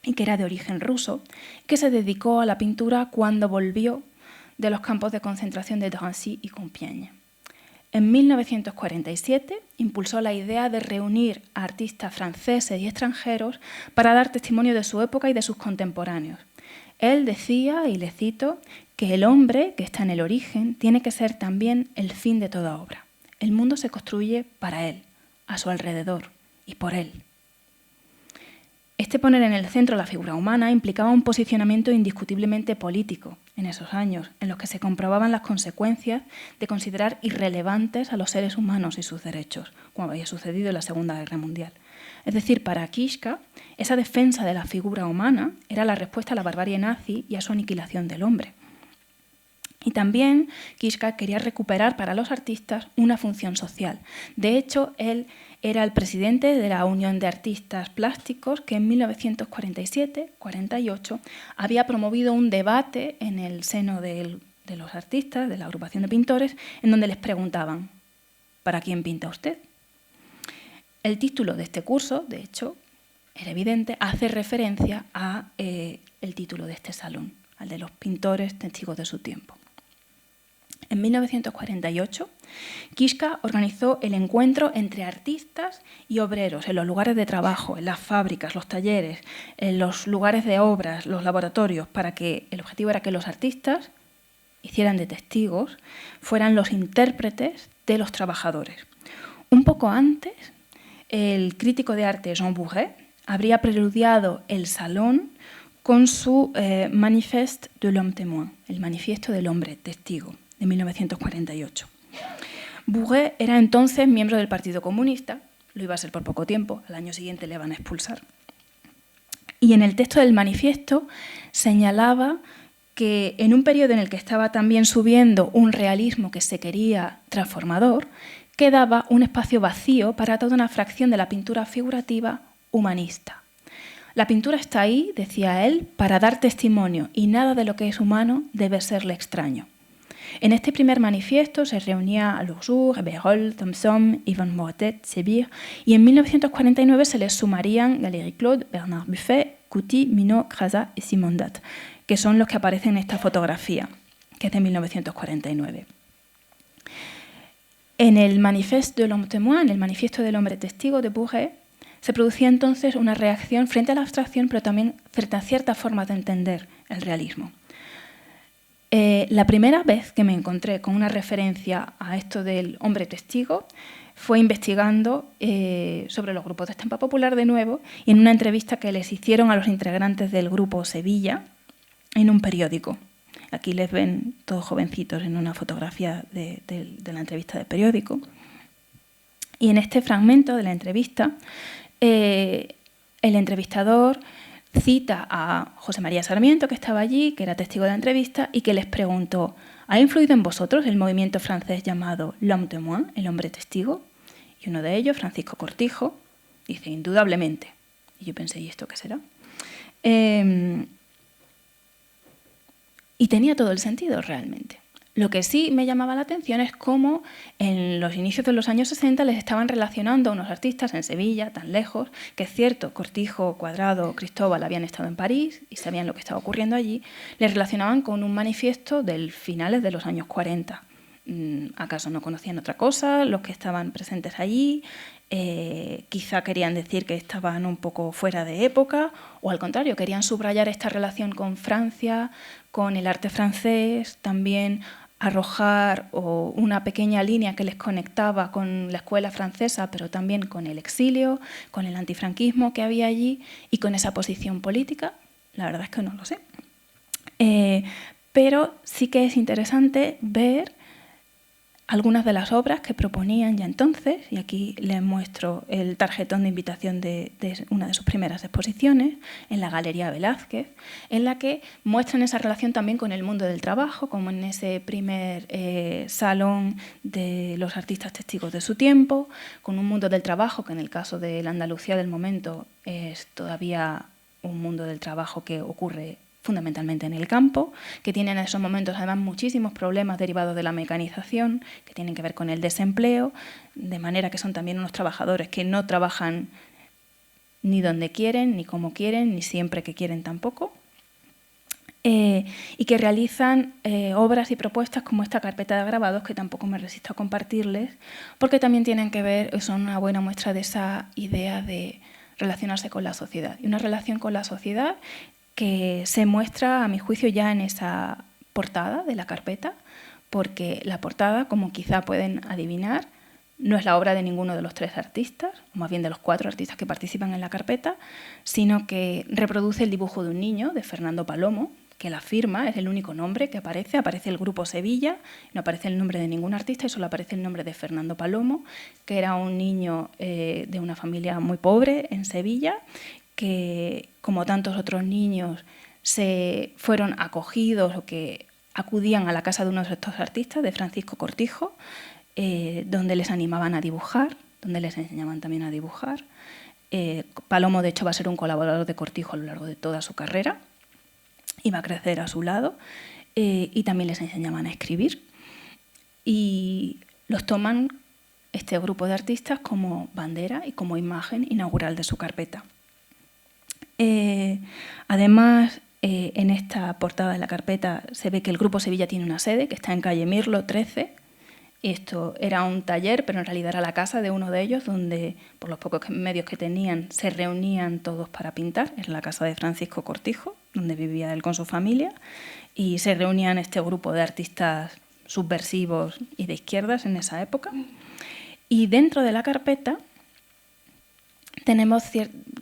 y que era de origen ruso, que se dedicó a la pintura cuando volvió de los campos de concentración de Drancy y Compiègne. En 1947 impulsó la idea de reunir a artistas franceses y extranjeros para dar testimonio de su época y de sus contemporáneos. Él decía, y le cito, que el hombre que está en el origen tiene que ser también el fin de toda obra. El mundo se construye para él, a su alrededor y por él. Este poner en el centro la figura humana implicaba un posicionamiento indiscutiblemente político en esos años, en los que se comprobaban las consecuencias de considerar irrelevantes a los seres humanos y sus derechos, como había sucedido en la Segunda Guerra Mundial. Es decir, para Kishka, esa defensa de la figura humana era la respuesta a la barbarie nazi y a su aniquilación del hombre. Y también Kishka quería recuperar para los artistas una función social. De hecho, él era el presidente de la Unión de Artistas Plásticos, que en 1947-48 había promovido un debate en el seno de los artistas, de la agrupación de pintores, en donde les preguntaban: ¿para quién pinta usted? El título de este curso, de hecho, era evidente, hace referencia a el título de este salón, al de los pintores testigos de su tiempo. En 1948, Kishka organizó el encuentro entre artistas y obreros en los lugares de trabajo, en las fábricas, los talleres, en los lugares de obras, los laboratorios, para que el objetivo era que los artistas hicieran de testigos, fueran los intérpretes de los trabajadores. Un poco antes, el crítico de arte Jean Bourret habría preludiado el salón con su Manifeste de l'homme témoin, el manifiesto del hombre testigo, de 1948. Bourret era entonces miembro del Partido Comunista, lo iba a ser por poco tiempo, al año siguiente le van a expulsar. Y en el texto del manifiesto señalaba que en un periodo en el que estaba también subiendo un realismo que se quería transformador, quedaba un espacio vacío para toda una fracción de la pintura figurativa humanista. La pintura está ahí, decía él, para dar testimonio, y nada de lo que es humano debe serle extraño. En este primer manifiesto se reunía a Lourjour, Bérold, Thomson, Yvonne Moretet, Sébir, y en 1949 se les sumarían Valéry Claude, Bernard Buffet, Couty, Minot, Crasat y Simondat, que son los que aparecen en esta fotografía, que es de 1949. En el Manifeste de l'homme témoin, en el manifiesto del hombre testigo de Bourret, se producía entonces una reacción frente a la abstracción, pero también frente a ciertas formas de entender el realismo. La primera vez que me encontré con una referencia a esto del hombre testigo fue investigando sobre los grupos de estampa popular de nuevo, y en una entrevista que les hicieron a los integrantes del grupo Sevilla en un periódico. Aquí les ven todos jovencitos en una fotografía de la entrevista del periódico. Y en este fragmento de la entrevista, el entrevistador cita a José María Sarmiento, que estaba allí, que era testigo de la entrevista, y que les preguntó: ¿ha influido en vosotros el movimiento francés llamado l'homme témoin, el hombre testigo? Y uno de ellos, Francisco Cortijo, dice: indudablemente. Y yo pensé: ¿y esto qué será? Y tenía todo el sentido realmente. Lo que sí me llamaba la atención es cómo en los inicios de los años 60 les estaban relacionando a unos artistas en Sevilla, tan lejos, que es cierto, Cortijo, Cuadrado, Cristóbal habían estado en París y sabían lo que estaba ocurriendo allí, les relacionaban con un manifiesto del finales de los años 40. ¿Acaso no conocían otra cosa los que estaban presentes allí? Quizá querían decir que estaban un poco fuera de época, o al contrario, querían subrayar esta relación con Francia, con el arte francés, también arrojar una pequeña línea que les conectaba con la escuela francesa, pero también con el exilio, con el antifranquismo que había allí y con esa posición política. La verdad es que no lo sé. Pero sí que es interesante ver algunas de las obras que proponían ya entonces, y aquí les muestro el tarjetón de invitación de una de sus primeras exposiciones, en la Galería Velázquez, en la que muestran esa relación también con el mundo del trabajo, como en ese primer salón de los artistas testigos de su tiempo, con un mundo del trabajo que en el caso de la Andalucía del momento es todavía un mundo del trabajo que ocurre fundamentalmente en el campo, que tienen en esos momentos además muchísimos problemas derivados de la mecanización, que tienen que ver con el desempleo, de manera que son también unos trabajadores que no trabajan ni donde quieren, ni como quieren, ni siempre que quieren tampoco, y que realizan obras y propuestas como esta carpeta de grabados, que tampoco me resisto a compartirles, porque también tienen que ver, son una buena muestra de esa idea de relacionarse con la sociedad, y una relación con la sociedad que se muestra, a mi juicio, ya en esa portada de la carpeta, porque la portada, como quizá pueden adivinar, no es la obra de ninguno de los 3 artistas, o más bien de los 4 artistas que participan en la carpeta, sino que reproduce el dibujo de un niño, de Fernando Palomo, que la firma, es el único nombre que aparece el Grupo Sevilla, no aparece el nombre de ningún artista y solo aparece el nombre de Fernando Palomo, que era un niño de una familia muy pobre en Sevilla, que, como tantos otros niños, se fueron acogidos o que acudían a la casa de uno de estos artistas, de Francisco Cortijo, donde les animaban a dibujar, donde les enseñaban también a dibujar. Palomo, de hecho, va a ser un colaborador de Cortijo a lo largo de toda su carrera y va a crecer a su lado, y también les enseñaban a escribir. Y los toman, este grupo de artistas, como bandera y como imagen inaugural de su carpeta. Además, en esta portada de la carpeta se ve que el Grupo Sevilla tiene una sede, que está en calle Mirlo 13. Esto era un taller, pero en realidad era la casa de uno de ellos, donde, por los pocos medios que tenían, se reunían todos para pintar. Era la casa de Francisco Cortijo, donde vivía él con su familia, y se reunían este grupo de artistas subversivos y de izquierdas en esa época. Y dentro de la carpeta tenemos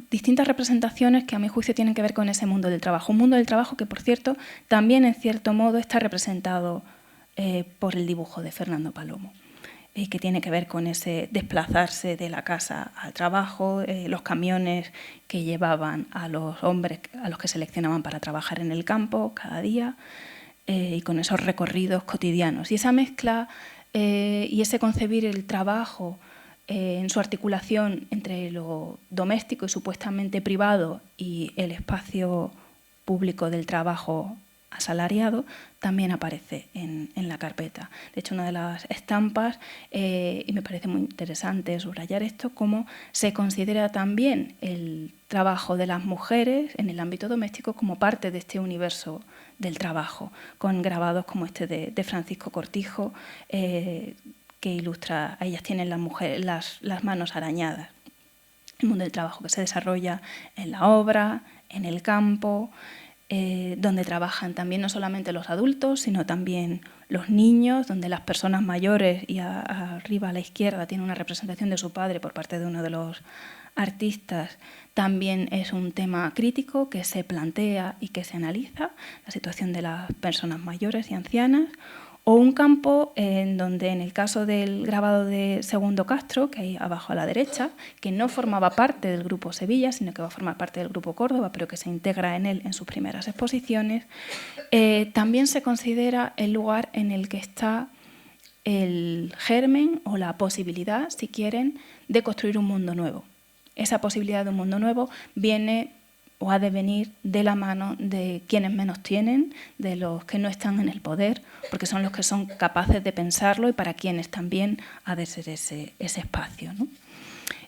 distintas representaciones que a mi juicio tienen que ver con ese mundo del trabajo. Un mundo del trabajo que, por cierto, también en cierto modo está representado por el dibujo de Fernando Palomo, que tiene que ver con ese desplazarse de la casa al trabajo, los camiones que llevaban a los hombres a los que seleccionaban para trabajar en el campo cada día, y con esos recorridos cotidianos. Y esa mezcla y ese concebir el trabajo en su articulación entre lo doméstico y supuestamente privado y el espacio público del trabajo asalariado, también aparece en la carpeta. De hecho, una de las estampas, y me parece muy interesante subrayar esto, cómo se considera también el trabajo de las mujeres en el ámbito doméstico como parte de este universo del trabajo, con grabados como este de Francisco Cortijo, que ilustra, a ellas tienen las mujeres las manos arañadas. El mundo del trabajo que se desarrolla en la obra, en el campo, donde trabajan también no solamente los adultos, sino también los niños, donde las personas mayores, y arriba a la izquierda tiene una representación de su padre por parte de uno de los artistas, también es un tema crítico que se plantea y que se analiza, la situación de las personas mayores y ancianas. O un campo en donde, en el caso del grabado de Segundo Castro, que hay abajo a la derecha, que no formaba parte del Grupo Sevilla, sino que va a formar parte del Grupo Córdoba, pero que se integra en él en sus primeras exposiciones, también se considera el lugar en el que está el germen o la posibilidad, si quieren, de construir un mundo nuevo. Esa posibilidad de un mundo nuevo viene o ha de venir de la mano de quienes menos tienen, de los que no están en el poder, porque son los que son capaces de pensarlo y para quienes también ha de ser ese espacio, ¿no?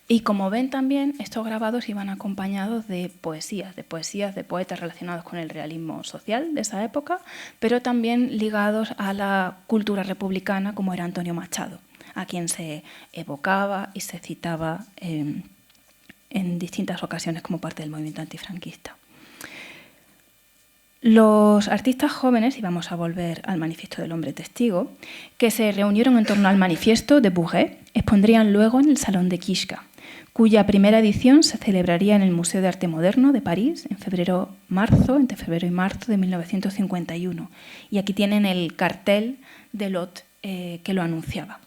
Y como ven también, estos grabados iban acompañados de poesías de poetas relacionados con el realismo social de esa época, pero también ligados a la cultura republicana, como era Antonio Machado, a quien se evocaba y se citaba en distintas ocasiones como parte del movimiento antifranquista. Los artistas jóvenes, y vamos a volver al Manifiesto del Hombre Testigo, que se reunieron en torno al manifiesto de Bourret, expondrían luego en el Salón de Kishka, cuya primera edición se celebraría en el Museo de Arte Moderno de París entre febrero y marzo de 1951. Y aquí tienen el cartel de Lot que lo anunciaba.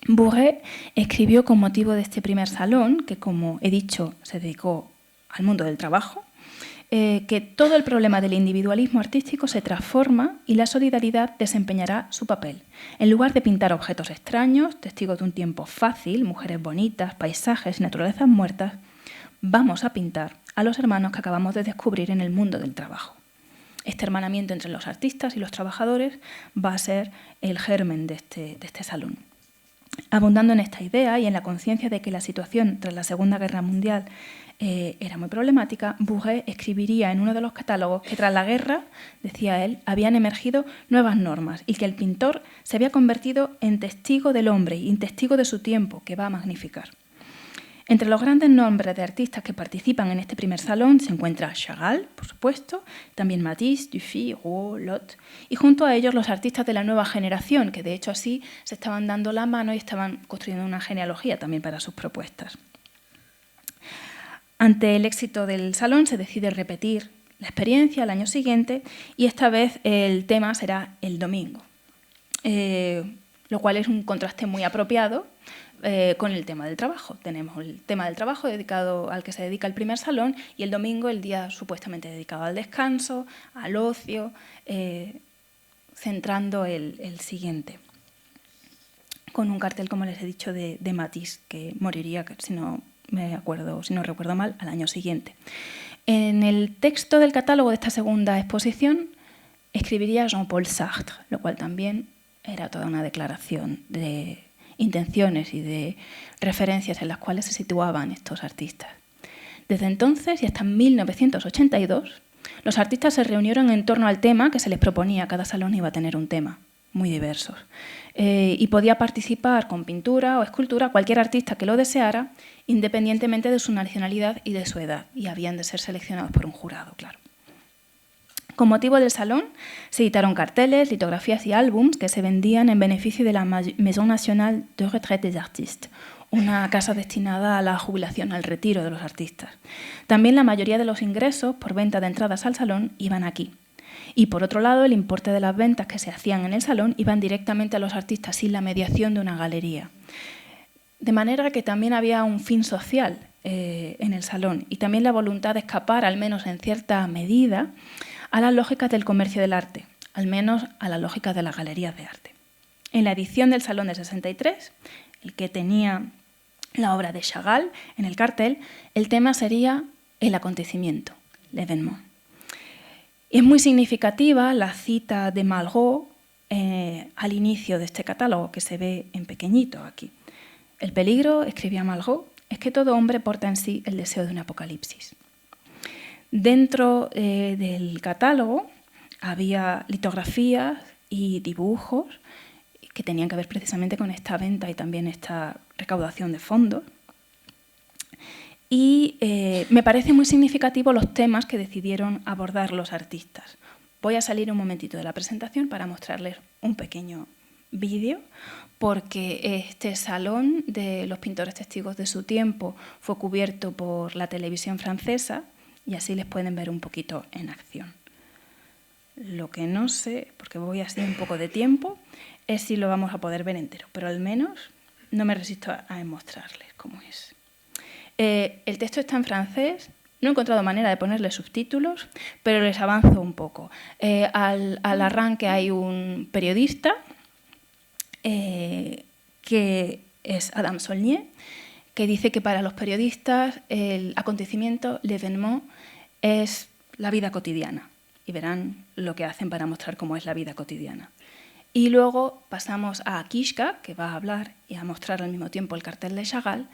Bourret escribió con motivo de este primer salón, que como he dicho se dedicó al mundo del trabajo, que todo el problema del individualismo artístico se transforma y la solidaridad desempeñará su papel. En lugar de pintar objetos extraños, testigos de un tiempo fácil, mujeres bonitas, paisajes y naturalezas muertas, vamos a pintar a los hermanos que acabamos de descubrir en el mundo del trabajo. Este hermanamiento entre los artistas y los trabajadores va a ser el germen de este salón. Abundando en esta idea y en la conciencia de que la situación tras la Segunda Guerra Mundial era muy problemática, Bourret escribiría en uno de los catálogos que tras la guerra, decía él, habían emergido nuevas normas y que el pintor se había convertido en testigo del hombre y en testigo de su tiempo, que va a magnificar. Entre los grandes nombres de artistas que participan en este primer salón se encuentra Chagall, por supuesto, también Matisse, Dufy, Rouault, Lot, y junto a ellos los artistas de la nueva generación, que de hecho así se estaban dando la mano y estaban construyendo una genealogía también para sus propuestas. Ante el éxito del salón se decide repetir la experiencia al año siguiente y esta vez el tema será el domingo, lo cual es un contraste muy apropiado con el tema del trabajo. Tenemos el tema del trabajo dedicado al que se dedica el primer salón y el domingo el día supuestamente dedicado al descanso, al ocio, centrando el siguiente, con un cartel, como les he dicho, de Matisse, que moriría, si no recuerdo mal, al año siguiente. En el texto del catálogo de esta segunda exposición escribiría Jean-Paul Sartre, lo cual también era toda una declaración de intenciones y de referencias en las cuales se situaban estos artistas. Desde entonces y hasta 1982, los artistas se reunieron en torno al tema que se les proponía. Cada salón iba a tener un tema, muy diversos. Y podía participar con pintura o escultura cualquier artista que lo deseara, independientemente de su nacionalidad y de su edad, y habían de ser seleccionados por un jurado, claro. Con motivo del salón se editaron carteles, litografías y álbums que se vendían en beneficio de la Maison Nationale de Retraite des Artistes, una casa destinada a la jubilación, al retiro de los artistas. También la mayoría de los ingresos por venta de entradas al salón iban aquí. Y por otro lado, el importe de las ventas que se hacían en el salón iban directamente a los artistas sin la mediación de una galería. De manera que también había un fin social en el salón y también la voluntad de escapar, al menos en cierta medida, a las lógicas del comercio del arte, al menos a las lógicas de las galerías de arte. En la edición del Salón de 63, el que tenía la obra de Chagall en el cartel, el tema sería el acontecimiento, l'événement. Es muy significativa la cita de Malraux al inicio de este catálogo, que se ve en pequeñito aquí. El peligro, escribía Malraux, es que todo hombre porta en sí el deseo de un apocalipsis. Dentro del catálogo había litografías y dibujos que tenían que ver precisamente con esta venta y también esta recaudación de fondos. Y me parece muy significativo los temas que decidieron abordar los artistas. Voy a salir un momentito de la presentación para mostrarles un pequeño vídeo, porque este salón de los pintores testigos de su tiempo fue cubierto por la televisión francesa y así les pueden ver un poquito en acción. Lo que no sé, porque voy así un poco de tiempo, es si lo vamos a poder ver entero, pero al menos no me resisto a mostrarles cómo es. El texto está en francés, no he encontrado manera de ponerle subtítulos, pero les avanzo un poco. Al arranque hay un periodista que es Adam Saulnier, que dice que para los periodistas el acontecimiento, l'événement, es la vida cotidiana. Y verán lo que hacen para mostrar cómo es la vida cotidiana. Y luego pasamos a Kiška, que va a hablar y a mostrar al mismo tiempo el cartel de Chagall,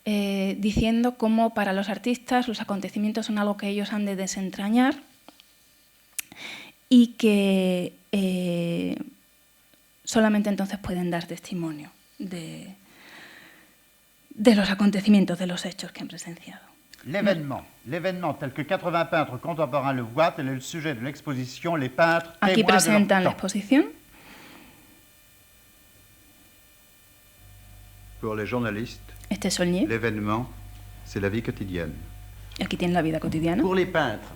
diciendo cómo para los artistas los acontecimientos son algo que ellos han de desentrañar y que solamente entonces pueden dar testimonio de los acontecimientos, de los hechos que han presenciado. L'événement tel que 80 peintres contemporains le voient, tel est le sujet de l'exposition, les peintres Aquí témoins de presentan la leur temps. exposición. Pour les journalistes, Este es Saulnier. l'événement, c'est la vie quotidienne. Aquí tienen la vida cotidiana. Pour les peintres,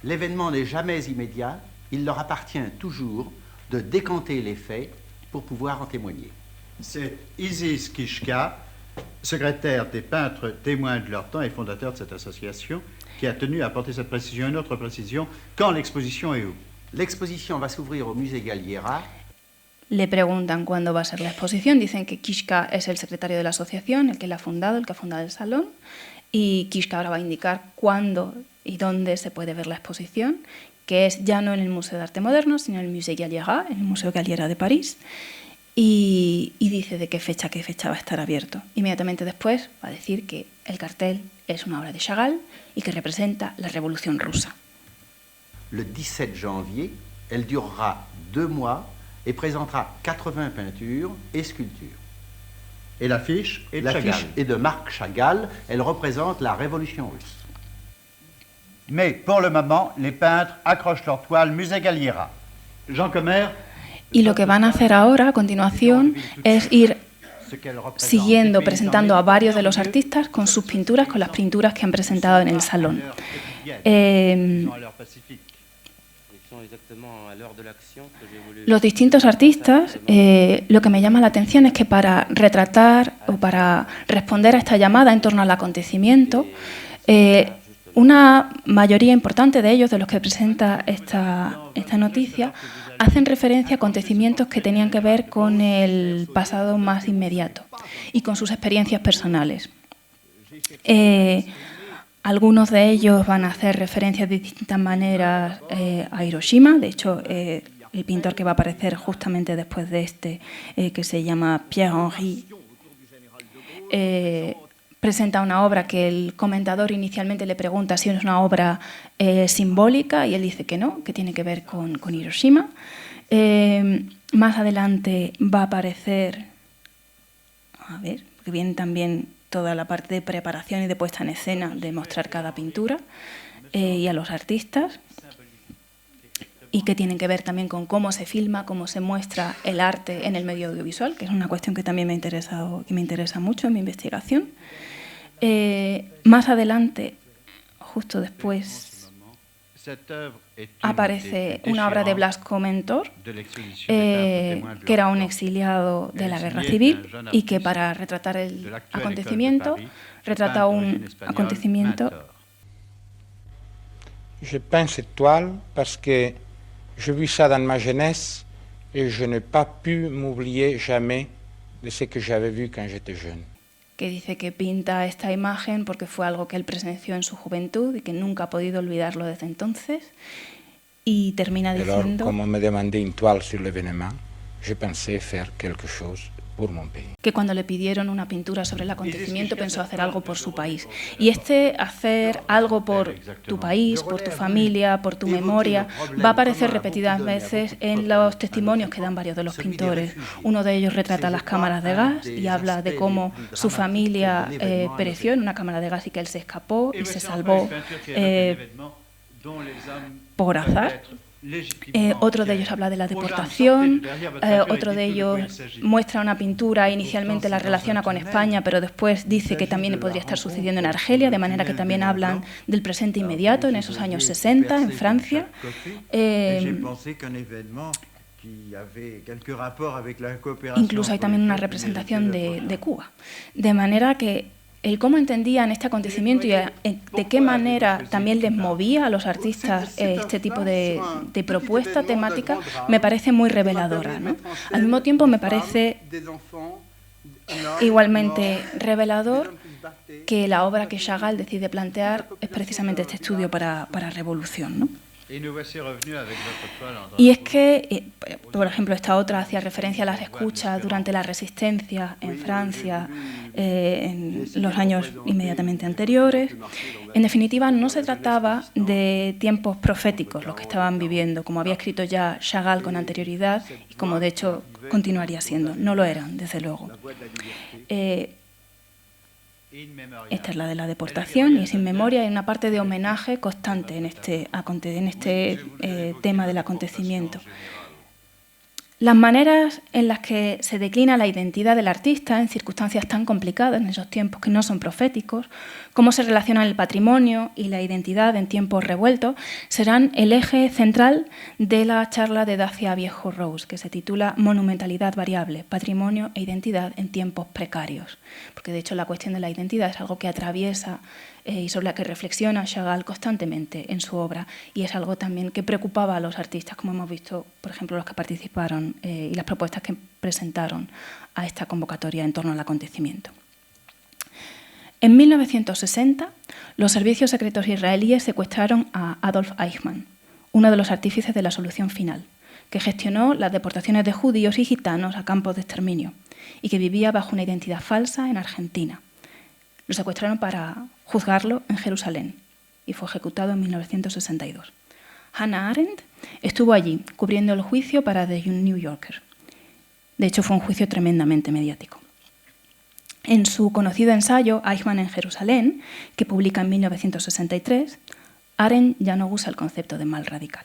l'événement n'est jamais immédiat, il leur appartient toujours de décanter les faits pour pouvoir en témoigner. C'est Isis Kiška, secrétaire des peintres témoins de leur temps et fondateur de cette association, qui a tenu à apporter cette précision, une autre précision, quand l'exposition est où? L'exposition va s'ouvrir au musée Galliera. Le preguntan cuándo va a ser la exposición. Dicen que Kiška es el secretario de la asociación, el que la ha fundado, el que ha fundado el salón. Y Kiška ahora va a indicar cuándo y dónde se puede ver la exposición, que es ya no en el Museo de Arte Moderno, sino en el Musée Galliera, en el Museo Galliera de París. Y dice de qué fecha va a estar abierto. Inmediatamente después va a decir que el cartel es una obra de Chagall y que representa la Revolución Rusa. Le 17 janvier, elle durera 2 mois et présentera 80 peintures et sculptures. Et l'affiche est de Chagall. L'affiche est de Marc Chagall, elle représente la Révolution russe. Mais pour le moment, les peintres accrochent leur toile Musée Galliera. Jean Comer. Y lo que van a hacer ahora, a continuación, es ir siguiendo, presentando a varios de los artistas con sus pinturas, con las pinturas que han presentado en el salón. Los distintos artistas, lo que me llama la atención es que para retratar o para responder a esta llamada en torno al acontecimiento, una mayoría importante de ellos, de los que presenta esta noticia, hacen referencia a acontecimientos que tenían que ver con el pasado más inmediato y con sus experiencias personales. Algunos de ellos van a hacer referencias de distintas maneras a Hiroshima. De hecho, el pintor que va a aparecer justamente después de este, que se llama Pierre-Henri, presenta una obra que el comentador inicialmente le pregunta si es una obra simbólica y él dice que no, que tiene que ver con Hiroshima. Más adelante va a aparecer, a ver, porque viene también toda la parte de preparación y de puesta en escena de mostrar cada pintura y a los artistas, y que tienen que ver también con cómo se filma, cómo se muestra el arte en el medio audiovisual, que es una cuestión que también me interesa mucho en mi investigación. Más adelante, justo después, aparece una obra de Blasco Mentor, que era un exiliado de la Guerra Civil y que para retratar el acontecimiento, retrata un acontecimiento. Je peins cette toile parce que je vis ça dans ma jeunesse et je n'ai pas pu m'oublier jamais de ce que j'avais vu quand j'étais jeune. Que dice que pinta esta imagen porque fue algo que él presenció en su juventud y que nunca ha podido olvidarlo desde entonces. Y termina diciendo... Alors, comme me demandait une toile sur l'événement, je pensais faire quelque chose pour mon pays. Que cuando le pidieron una pintura sobre el acontecimiento pensó hacer algo por su país. Y hacer algo por tu país, por tu familia, por tu memoria, va a aparecer repetidas veces en los testimonios que dan varios de los pintores. Uno de ellos retrata las cámaras de gas y habla de cómo su familia pereció en una cámara de gas y que él se escapó y se salvó por azar. Otro de ellos habla de la deportación, otro de ellos muestra una pintura, inicialmente la relaciona con España, pero después dice que también podría estar sucediendo en Argelia, de manera que también hablan del presente inmediato, en esos años 60, en Francia. Incluso hay también una representación de Cuba, de manera que el cómo entendían este acontecimiento y de qué manera también les movía a los artistas este tipo de propuesta temática me parece muy reveladora, ¿no? Al mismo tiempo me parece Igualmente revelador que la obra que Chagall decide plantear es precisamente este estudio para Revolución, ¿no? Y es que, por ejemplo, esta otra hacía referencia a las escuchas durante la Resistencia en Francia en los años inmediatamente anteriores. En definitiva, no se trataba de tiempos proféticos los que estaban viviendo, como había escrito ya Chagall con anterioridad y como de hecho continuaría siendo. No lo eran, desde luego. Esta es la de la deportación y es In Memoria, hay una parte de homenaje constante en este tema del acontecimiento. Las maneras en las que se declina la identidad del artista en circunstancias tan complicadas en esos tiempos que no son proféticos, cómo se relacionan el patrimonio y la identidad en tiempos revueltos, serán el eje central de la charla de Dacia Viejo-Rose, que se titula Monumentalidad variable, patrimonio e identidad en tiempos precarios. Porque de hecho la cuestión de la identidad es algo que atraviesa y sobre la que reflexiona Chagall constantemente en su obra, y es algo también que preocupaba a los artistas, como hemos visto, por ejemplo, los que participaron y las propuestas que presentaron a esta convocatoria en torno al acontecimiento. En 1960, los servicios secretos israelíes secuestraron a Adolf Eichmann, uno de los artífices de la solución final, que gestionó las deportaciones de judíos y gitanos a campos de exterminio y que vivía bajo una identidad falsa en Argentina. Lo secuestraron para juzgarlo en Jerusalén y fue ejecutado en 1962. Hannah Arendt estuvo allí cubriendo el juicio para The New Yorker. De hecho, fue un juicio tremendamente mediático. En su conocido ensayo Eichmann en Jerusalén, que publica en 1963, Arendt ya no usa el concepto de mal radical.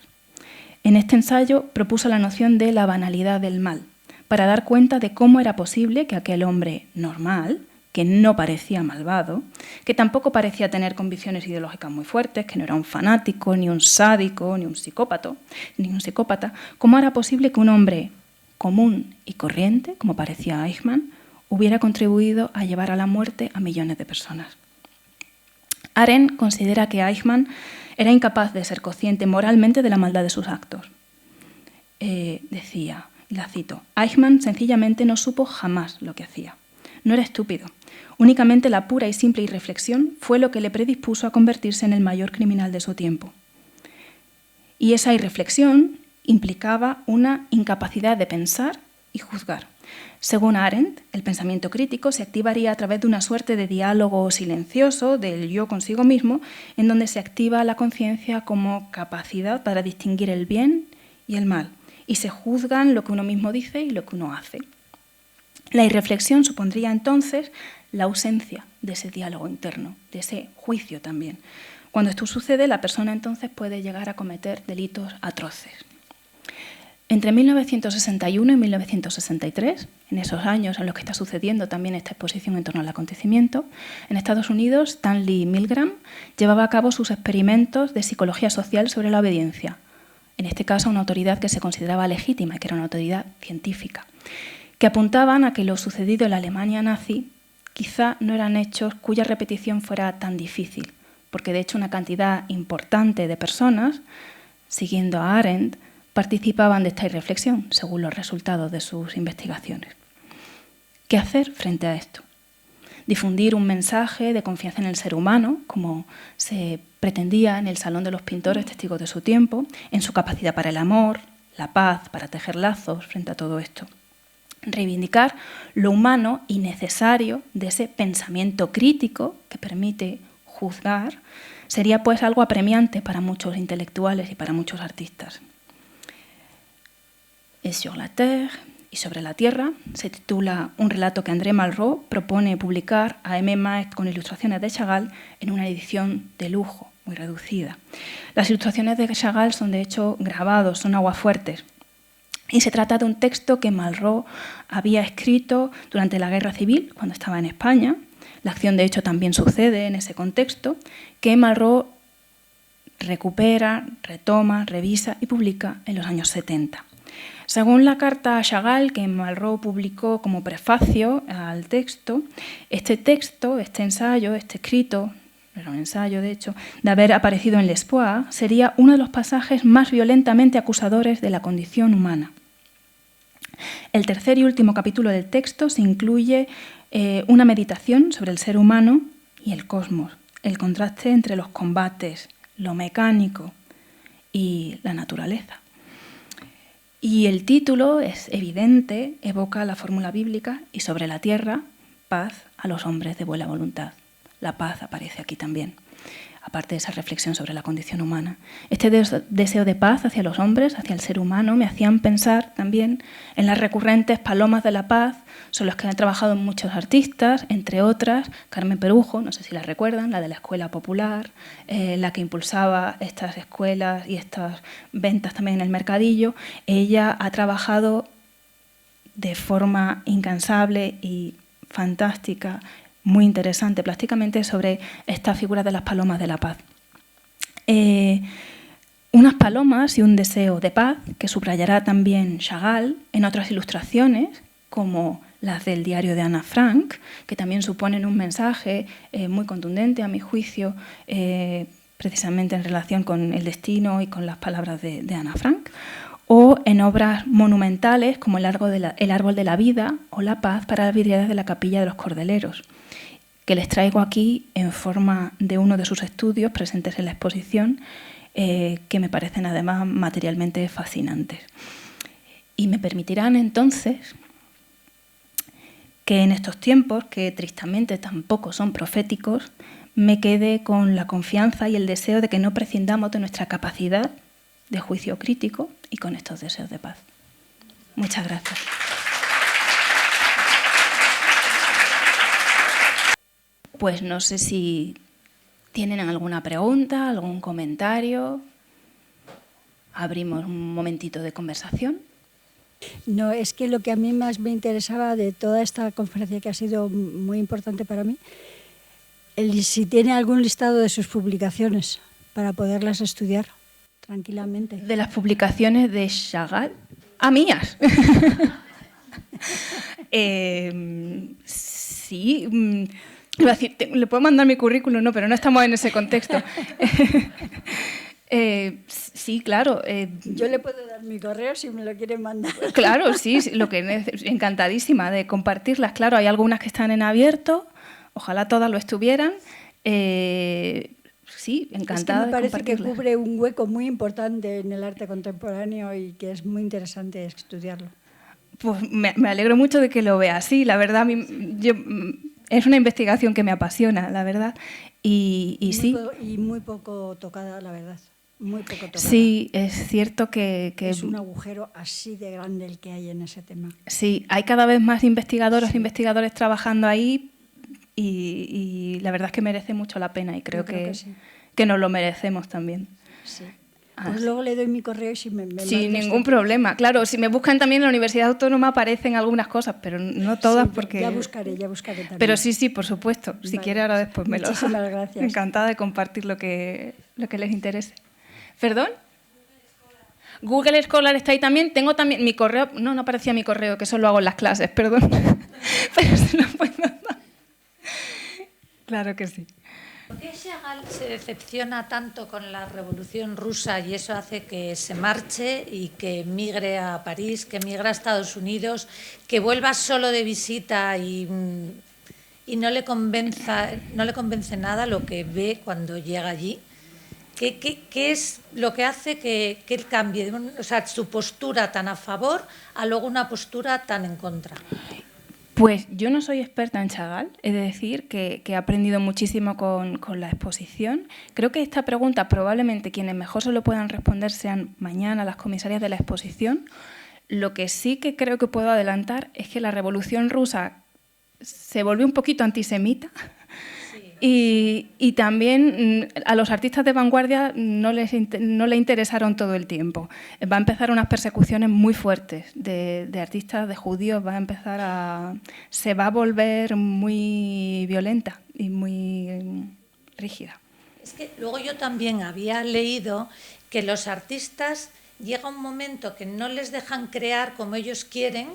En este ensayo propuso la noción de la banalidad del mal, para dar cuenta de cómo era posible que aquel hombre normal, que no parecía malvado, que tampoco parecía tener convicciones ideológicas muy fuertes, que no era un fanático, ni un sádico, ni un psicópata, cómo era posible que un hombre común y corriente, como parecía Eichmann, hubiera contribuido a llevar a la muerte a millones de personas. Arendt considera que Eichmann era incapaz de ser consciente moralmente de la maldad de sus actos. Decía, y la cito, Eichmann sencillamente no supo jamás lo que hacía. No era estúpido. Únicamente la pura y simple irreflexión fue lo que le predispuso a convertirse en el mayor criminal de su tiempo. Y esa irreflexión implicaba una incapacidad de pensar y juzgar. Según Arendt, el pensamiento crítico se activaría a través de una suerte de diálogo silencioso del yo consigo mismo, en donde se activa la conciencia como capacidad para distinguir el bien y el mal, y se juzgan lo que uno mismo dice y lo que uno hace. La irreflexión supondría entonces la ausencia de ese diálogo interno, de ese juicio también. Cuando esto sucede, la persona entonces puede llegar a cometer delitos atroces. Entre 1961 y 1963, en esos años en los que está sucediendo también esta exposición en torno al acontecimiento, en Estados Unidos, Stanley Milgram llevaba a cabo sus experimentos de psicología social sobre la obediencia, en este caso una autoridad que se consideraba legítima, que era una autoridad científica, que apuntaban a que lo sucedido en la Alemania nazi quizá no eran hechos cuya repetición fuera tan difícil, porque de hecho una cantidad importante de personas, siguiendo a Arendt, participaban de esta irreflexión, según los resultados de sus investigaciones. ¿Qué hacer frente a esto? Difundir un mensaje de confianza en el ser humano, como se pretendía en el Salón de los Pintores, testigos de su tiempo, en su capacidad para el amor, la paz, para tejer lazos frente a todo esto. Reivindicar lo humano y necesario de ese pensamiento crítico que permite juzgar sería pues algo apremiante para muchos intelectuales y para muchos artistas. Et sur la terre, y sobre la tierra, se titula un relato que André Malraux propone publicar a M. Maet con ilustraciones de Chagall en una edición de lujo, muy reducida. Las ilustraciones de Chagall son de hecho grabados, son aguafuertes. Y se trata de un texto que Malraux había escrito durante la Guerra Civil, cuando estaba en España. La acción, de hecho, también sucede en ese contexto, que Malraux recupera, retoma, revisa y publica en los años 70. Según la carta a Chagall que Malraux publicó como prefacio al texto, este ensayo, este escrito, era un ensayo de hecho, de haber aparecido en L'Espoir, sería uno de los pasajes más violentamente acusadores de la condición humana. El tercer y último capítulo del texto se incluye una meditación sobre el ser humano y el cosmos, el contraste entre los combates, lo mecánico y la naturaleza. Y el título es evidente, evoca la fórmula bíblica y sobre la tierra, paz a los hombres de buena voluntad. La paz aparece aquí también, aparte de esa reflexión sobre la condición humana. Este deseo de paz hacia los hombres, hacia el ser humano, me hacían pensar también en las recurrentes palomas de la paz, son las que han trabajado muchos artistas, entre otras, Carmen Perujo, no sé si la recuerdan, la de la Escuela Popular, la que impulsaba estas escuelas y estas ventas también en el mercadillo. Ella ha trabajado de forma incansable y fantástica, muy interesante plásticamente, sobre esta figura de las palomas de la paz. Unas palomas y un deseo de paz que subrayará también Chagall en otras ilustraciones, como las del diario de Ana Frank, que también suponen un mensaje muy contundente, a mi juicio, precisamente en relación con el destino y con las palabras de Ana Frank, o en obras monumentales como el árbol de la vida o la paz para las vidrieras de la Capilla de los Cordeleros, que les traigo aquí en forma de uno de sus estudios presentes en la exposición, que me parecen además materialmente fascinantes. Y me permitirán entonces que en estos tiempos, que tristemente tampoco son proféticos, me quede con la confianza y el deseo de que no prescindamos de nuestra capacidad de juicio crítico y con estos deseos de paz. Muchas gracias. Pues no sé si tienen alguna pregunta, algún comentario. Abrimos un momentito de conversación. No, es que lo que a mí más me interesaba de toda esta conferencia, que ha sido muy importante para mí, si tiene algún listado de sus publicaciones para poderlas estudiar tranquilamente. De las publicaciones de Chagall, mías. Sí, iba a decir, le puedo mandar mi currículum, no, pero no estamos en ese contexto. Sí, claro. Yo le puedo dar mi correo si me lo quieren mandar. Claro, sí, encantadísima de compartirlas. Claro, hay algunas que están en abierto, ojalá todas lo estuvieran. Sí, encantada de compartirlas. Me parece que cubre un hueco muy importante en el arte contemporáneo y que es muy interesante estudiarlo. Pues me alegro mucho de que lo vea así. La verdad, es una investigación que me apasiona, la verdad. Y sí. Y muy poco tocada, la verdad. Muy poco tocada. Sí, es cierto que es un agujero así de grande el que hay en ese tema. Sí, hay cada vez más investigadoras e investigadores trabajando ahí y la verdad es que merece mucho la pena y creo que sí, que nos lo merecemos también. Sí. Pues luego le doy mi correo y si me sin ningún problema. Claro, si me buscan también en la Universidad Autónoma aparecen algunas cosas, pero no todas, sí, porque... Ya buscaré también. Pero sí, por supuesto. Si quiere ahora después me lo... Muchísimas gracias. Encantada de compartir lo que les interese. ¿Perdón? Google Scholar está ahí también. Tengo también mi correo... No aparecía mi correo, que eso lo hago en las clases, perdón. Pero se lo puedo dar. Claro que sí. ¿Por qué Chagall se decepciona tanto con la Revolución Rusa y eso hace que se marche y que migre a París, que migre a Estados Unidos, que vuelva solo de visita y no le convence nada lo que ve cuando llega allí? ¿Qué es lo que hace que él cambie, o sea, su postura tan a favor a luego una postura tan en contra? Pues yo no soy experta en Chagall, es decir, que he aprendido muchísimo con la exposición. Creo que esta pregunta probablemente quienes mejor se lo puedan responder sean mañana las comisarias de la exposición. Lo que sí que creo que puedo adelantar es que la Revolución Rusa se volvió un poquito antisemita. Y también a los artistas de vanguardia no le interesaron todo el tiempo. Va a empezar unas persecuciones muy fuertes de artistas, de judíos, se va a volver muy violenta y muy rígida. Es que luego yo también había leído que los artistas llega un momento que no les dejan crear como ellos quieren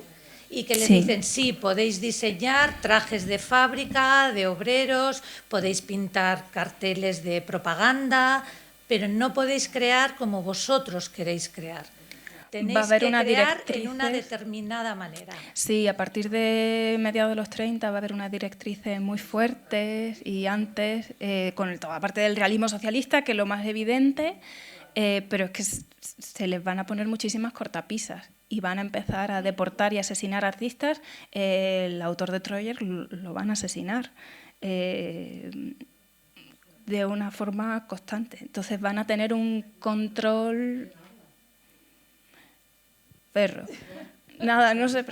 y que les dicen, sí, podéis diseñar trajes de fábrica, de obreros, podéis pintar carteles de propaganda, pero no podéis crear como vosotros queréis crear. tenéis va a haber que una crear directrices. en una determinada manera. Sí, a partir de mediados de los 30 va a haber unas directrices muy fuertes y antes, con toda parte del realismo socialista, que es lo más evidente, pero es que se les van a poner muchísimas cortapisas y van a empezar a deportar y asesinar artistas. El autor de Troyer lo van a asesinar de una forma constante. Entonces van a tener un control perro. Nada, no sé.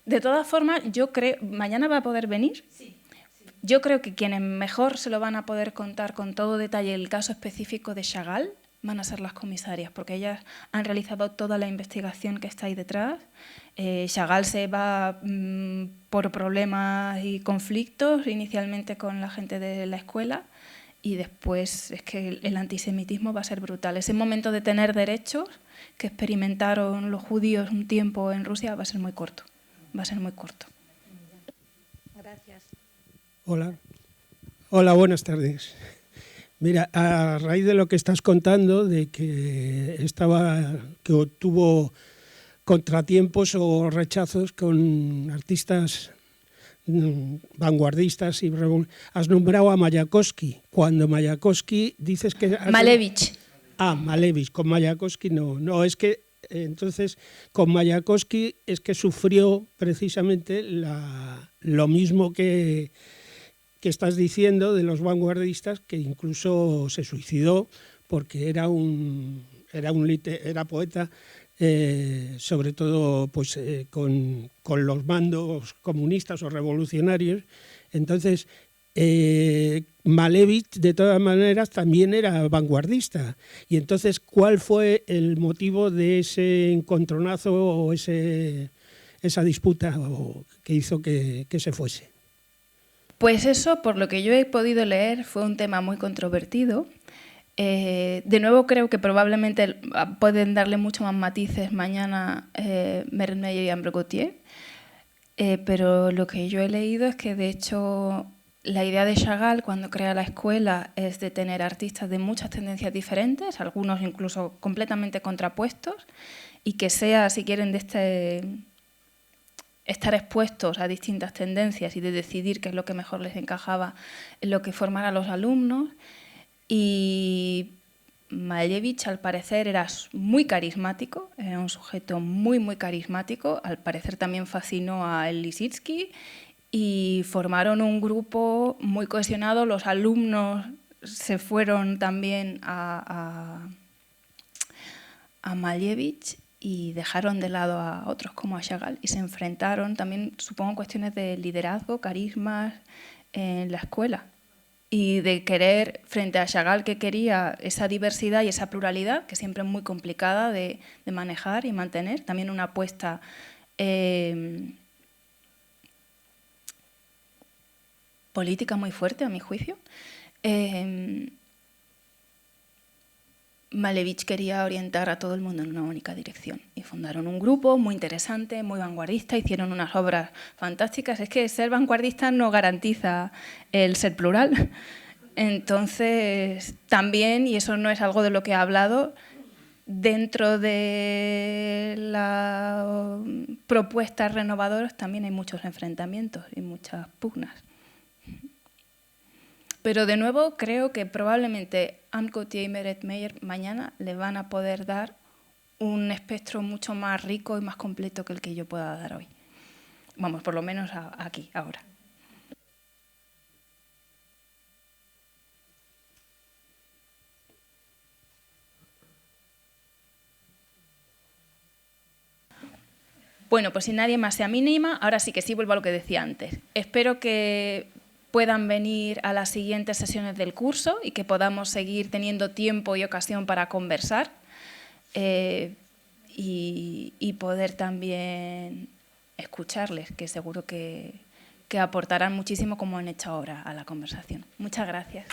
De todas formas, yo creo... ¿Mañana va a poder venir? Sí. Yo creo que quienes mejor se lo van a poder contar con todo detalle el caso específico de Chagall van a ser las comisarias, porque ellas han realizado toda la investigación que está ahí detrás. Chagall se va por problemas y conflictos, inicialmente con la gente de la escuela, y después es que el antisemitismo va a ser brutal. Ese momento de tener derechos que experimentaron los judíos un tiempo en Rusia va a ser muy corto. Va a ser muy corto. Gracias. Hola. Hola, buenas tardes. Mira, a raíz de lo que estás contando, de que tuvo contratiempos o rechazos con artistas vanguardistas y has nombrado a Mayakovsky. Cuando Mayakovsky dices que... Malevich. Malevich. Con Mayakovsky no, es que entonces con Mayakovsky es que sufrió precisamente lo mismo que estás diciendo de los vanguardistas, que incluso se suicidó porque era poeta, sobre todo pues con los mandos comunistas o revolucionarios. Entonces Malevich de todas maneras también era vanguardista. Y entonces, ¿cuál fue el motivo de ese encontronazo o esa disputa que hizo que se fuese? Pues eso, por lo que yo he podido leer, fue un tema muy controvertido. De nuevo, creo que probablemente pueden darle mucho más matices mañana Meret Meier y Ambre Gautier, pero lo que yo he leído es que, de hecho, la idea de Chagall cuando crea la escuela es de tener artistas de muchas tendencias diferentes, algunos incluso completamente contrapuestos, y que sea, si quieren, estar expuestos a distintas tendencias y de decidir qué es lo que mejor les encajaba en lo que formara a los alumnos. Y Malevich, al parecer, era muy carismático, era un sujeto muy, muy carismático. Al parecer también fascinó a Lissitzky y formaron un grupo muy cohesionado. Los alumnos se fueron también a Malevich y dejaron de lado a otros como a Chagall y se enfrentaron también, supongo, en cuestiones de liderazgo, carismas en la escuela y de querer, frente a Chagall, que quería esa diversidad y esa pluralidad, que siempre es muy complicada de manejar y mantener, también una apuesta política muy fuerte, a mi juicio. Malevich quería orientar a todo el mundo en una única dirección y fundaron un grupo muy interesante, muy vanguardista, hicieron unas obras fantásticas. Es que ser vanguardista no garantiza el ser plural. Entonces, también, y eso no es algo de lo que he hablado, dentro de las propuestas renovadoras también hay muchos enfrentamientos y muchas pugnas. Pero de nuevo creo que probablemente Ambre Gautier y Meret Meier mañana le van a poder dar un espectro mucho más rico y más completo que el que yo pueda dar hoy. Vamos, por lo menos aquí, ahora. Bueno, pues si nadie más se anima, ahora sí que sí vuelvo a lo que decía antes. Espero que puedan venir a las siguientes sesiones del curso y que podamos seguir teniendo tiempo y ocasión para conversar y poder también escucharles, que seguro que aportarán muchísimo como han hecho ahora a la conversación. Muchas gracias.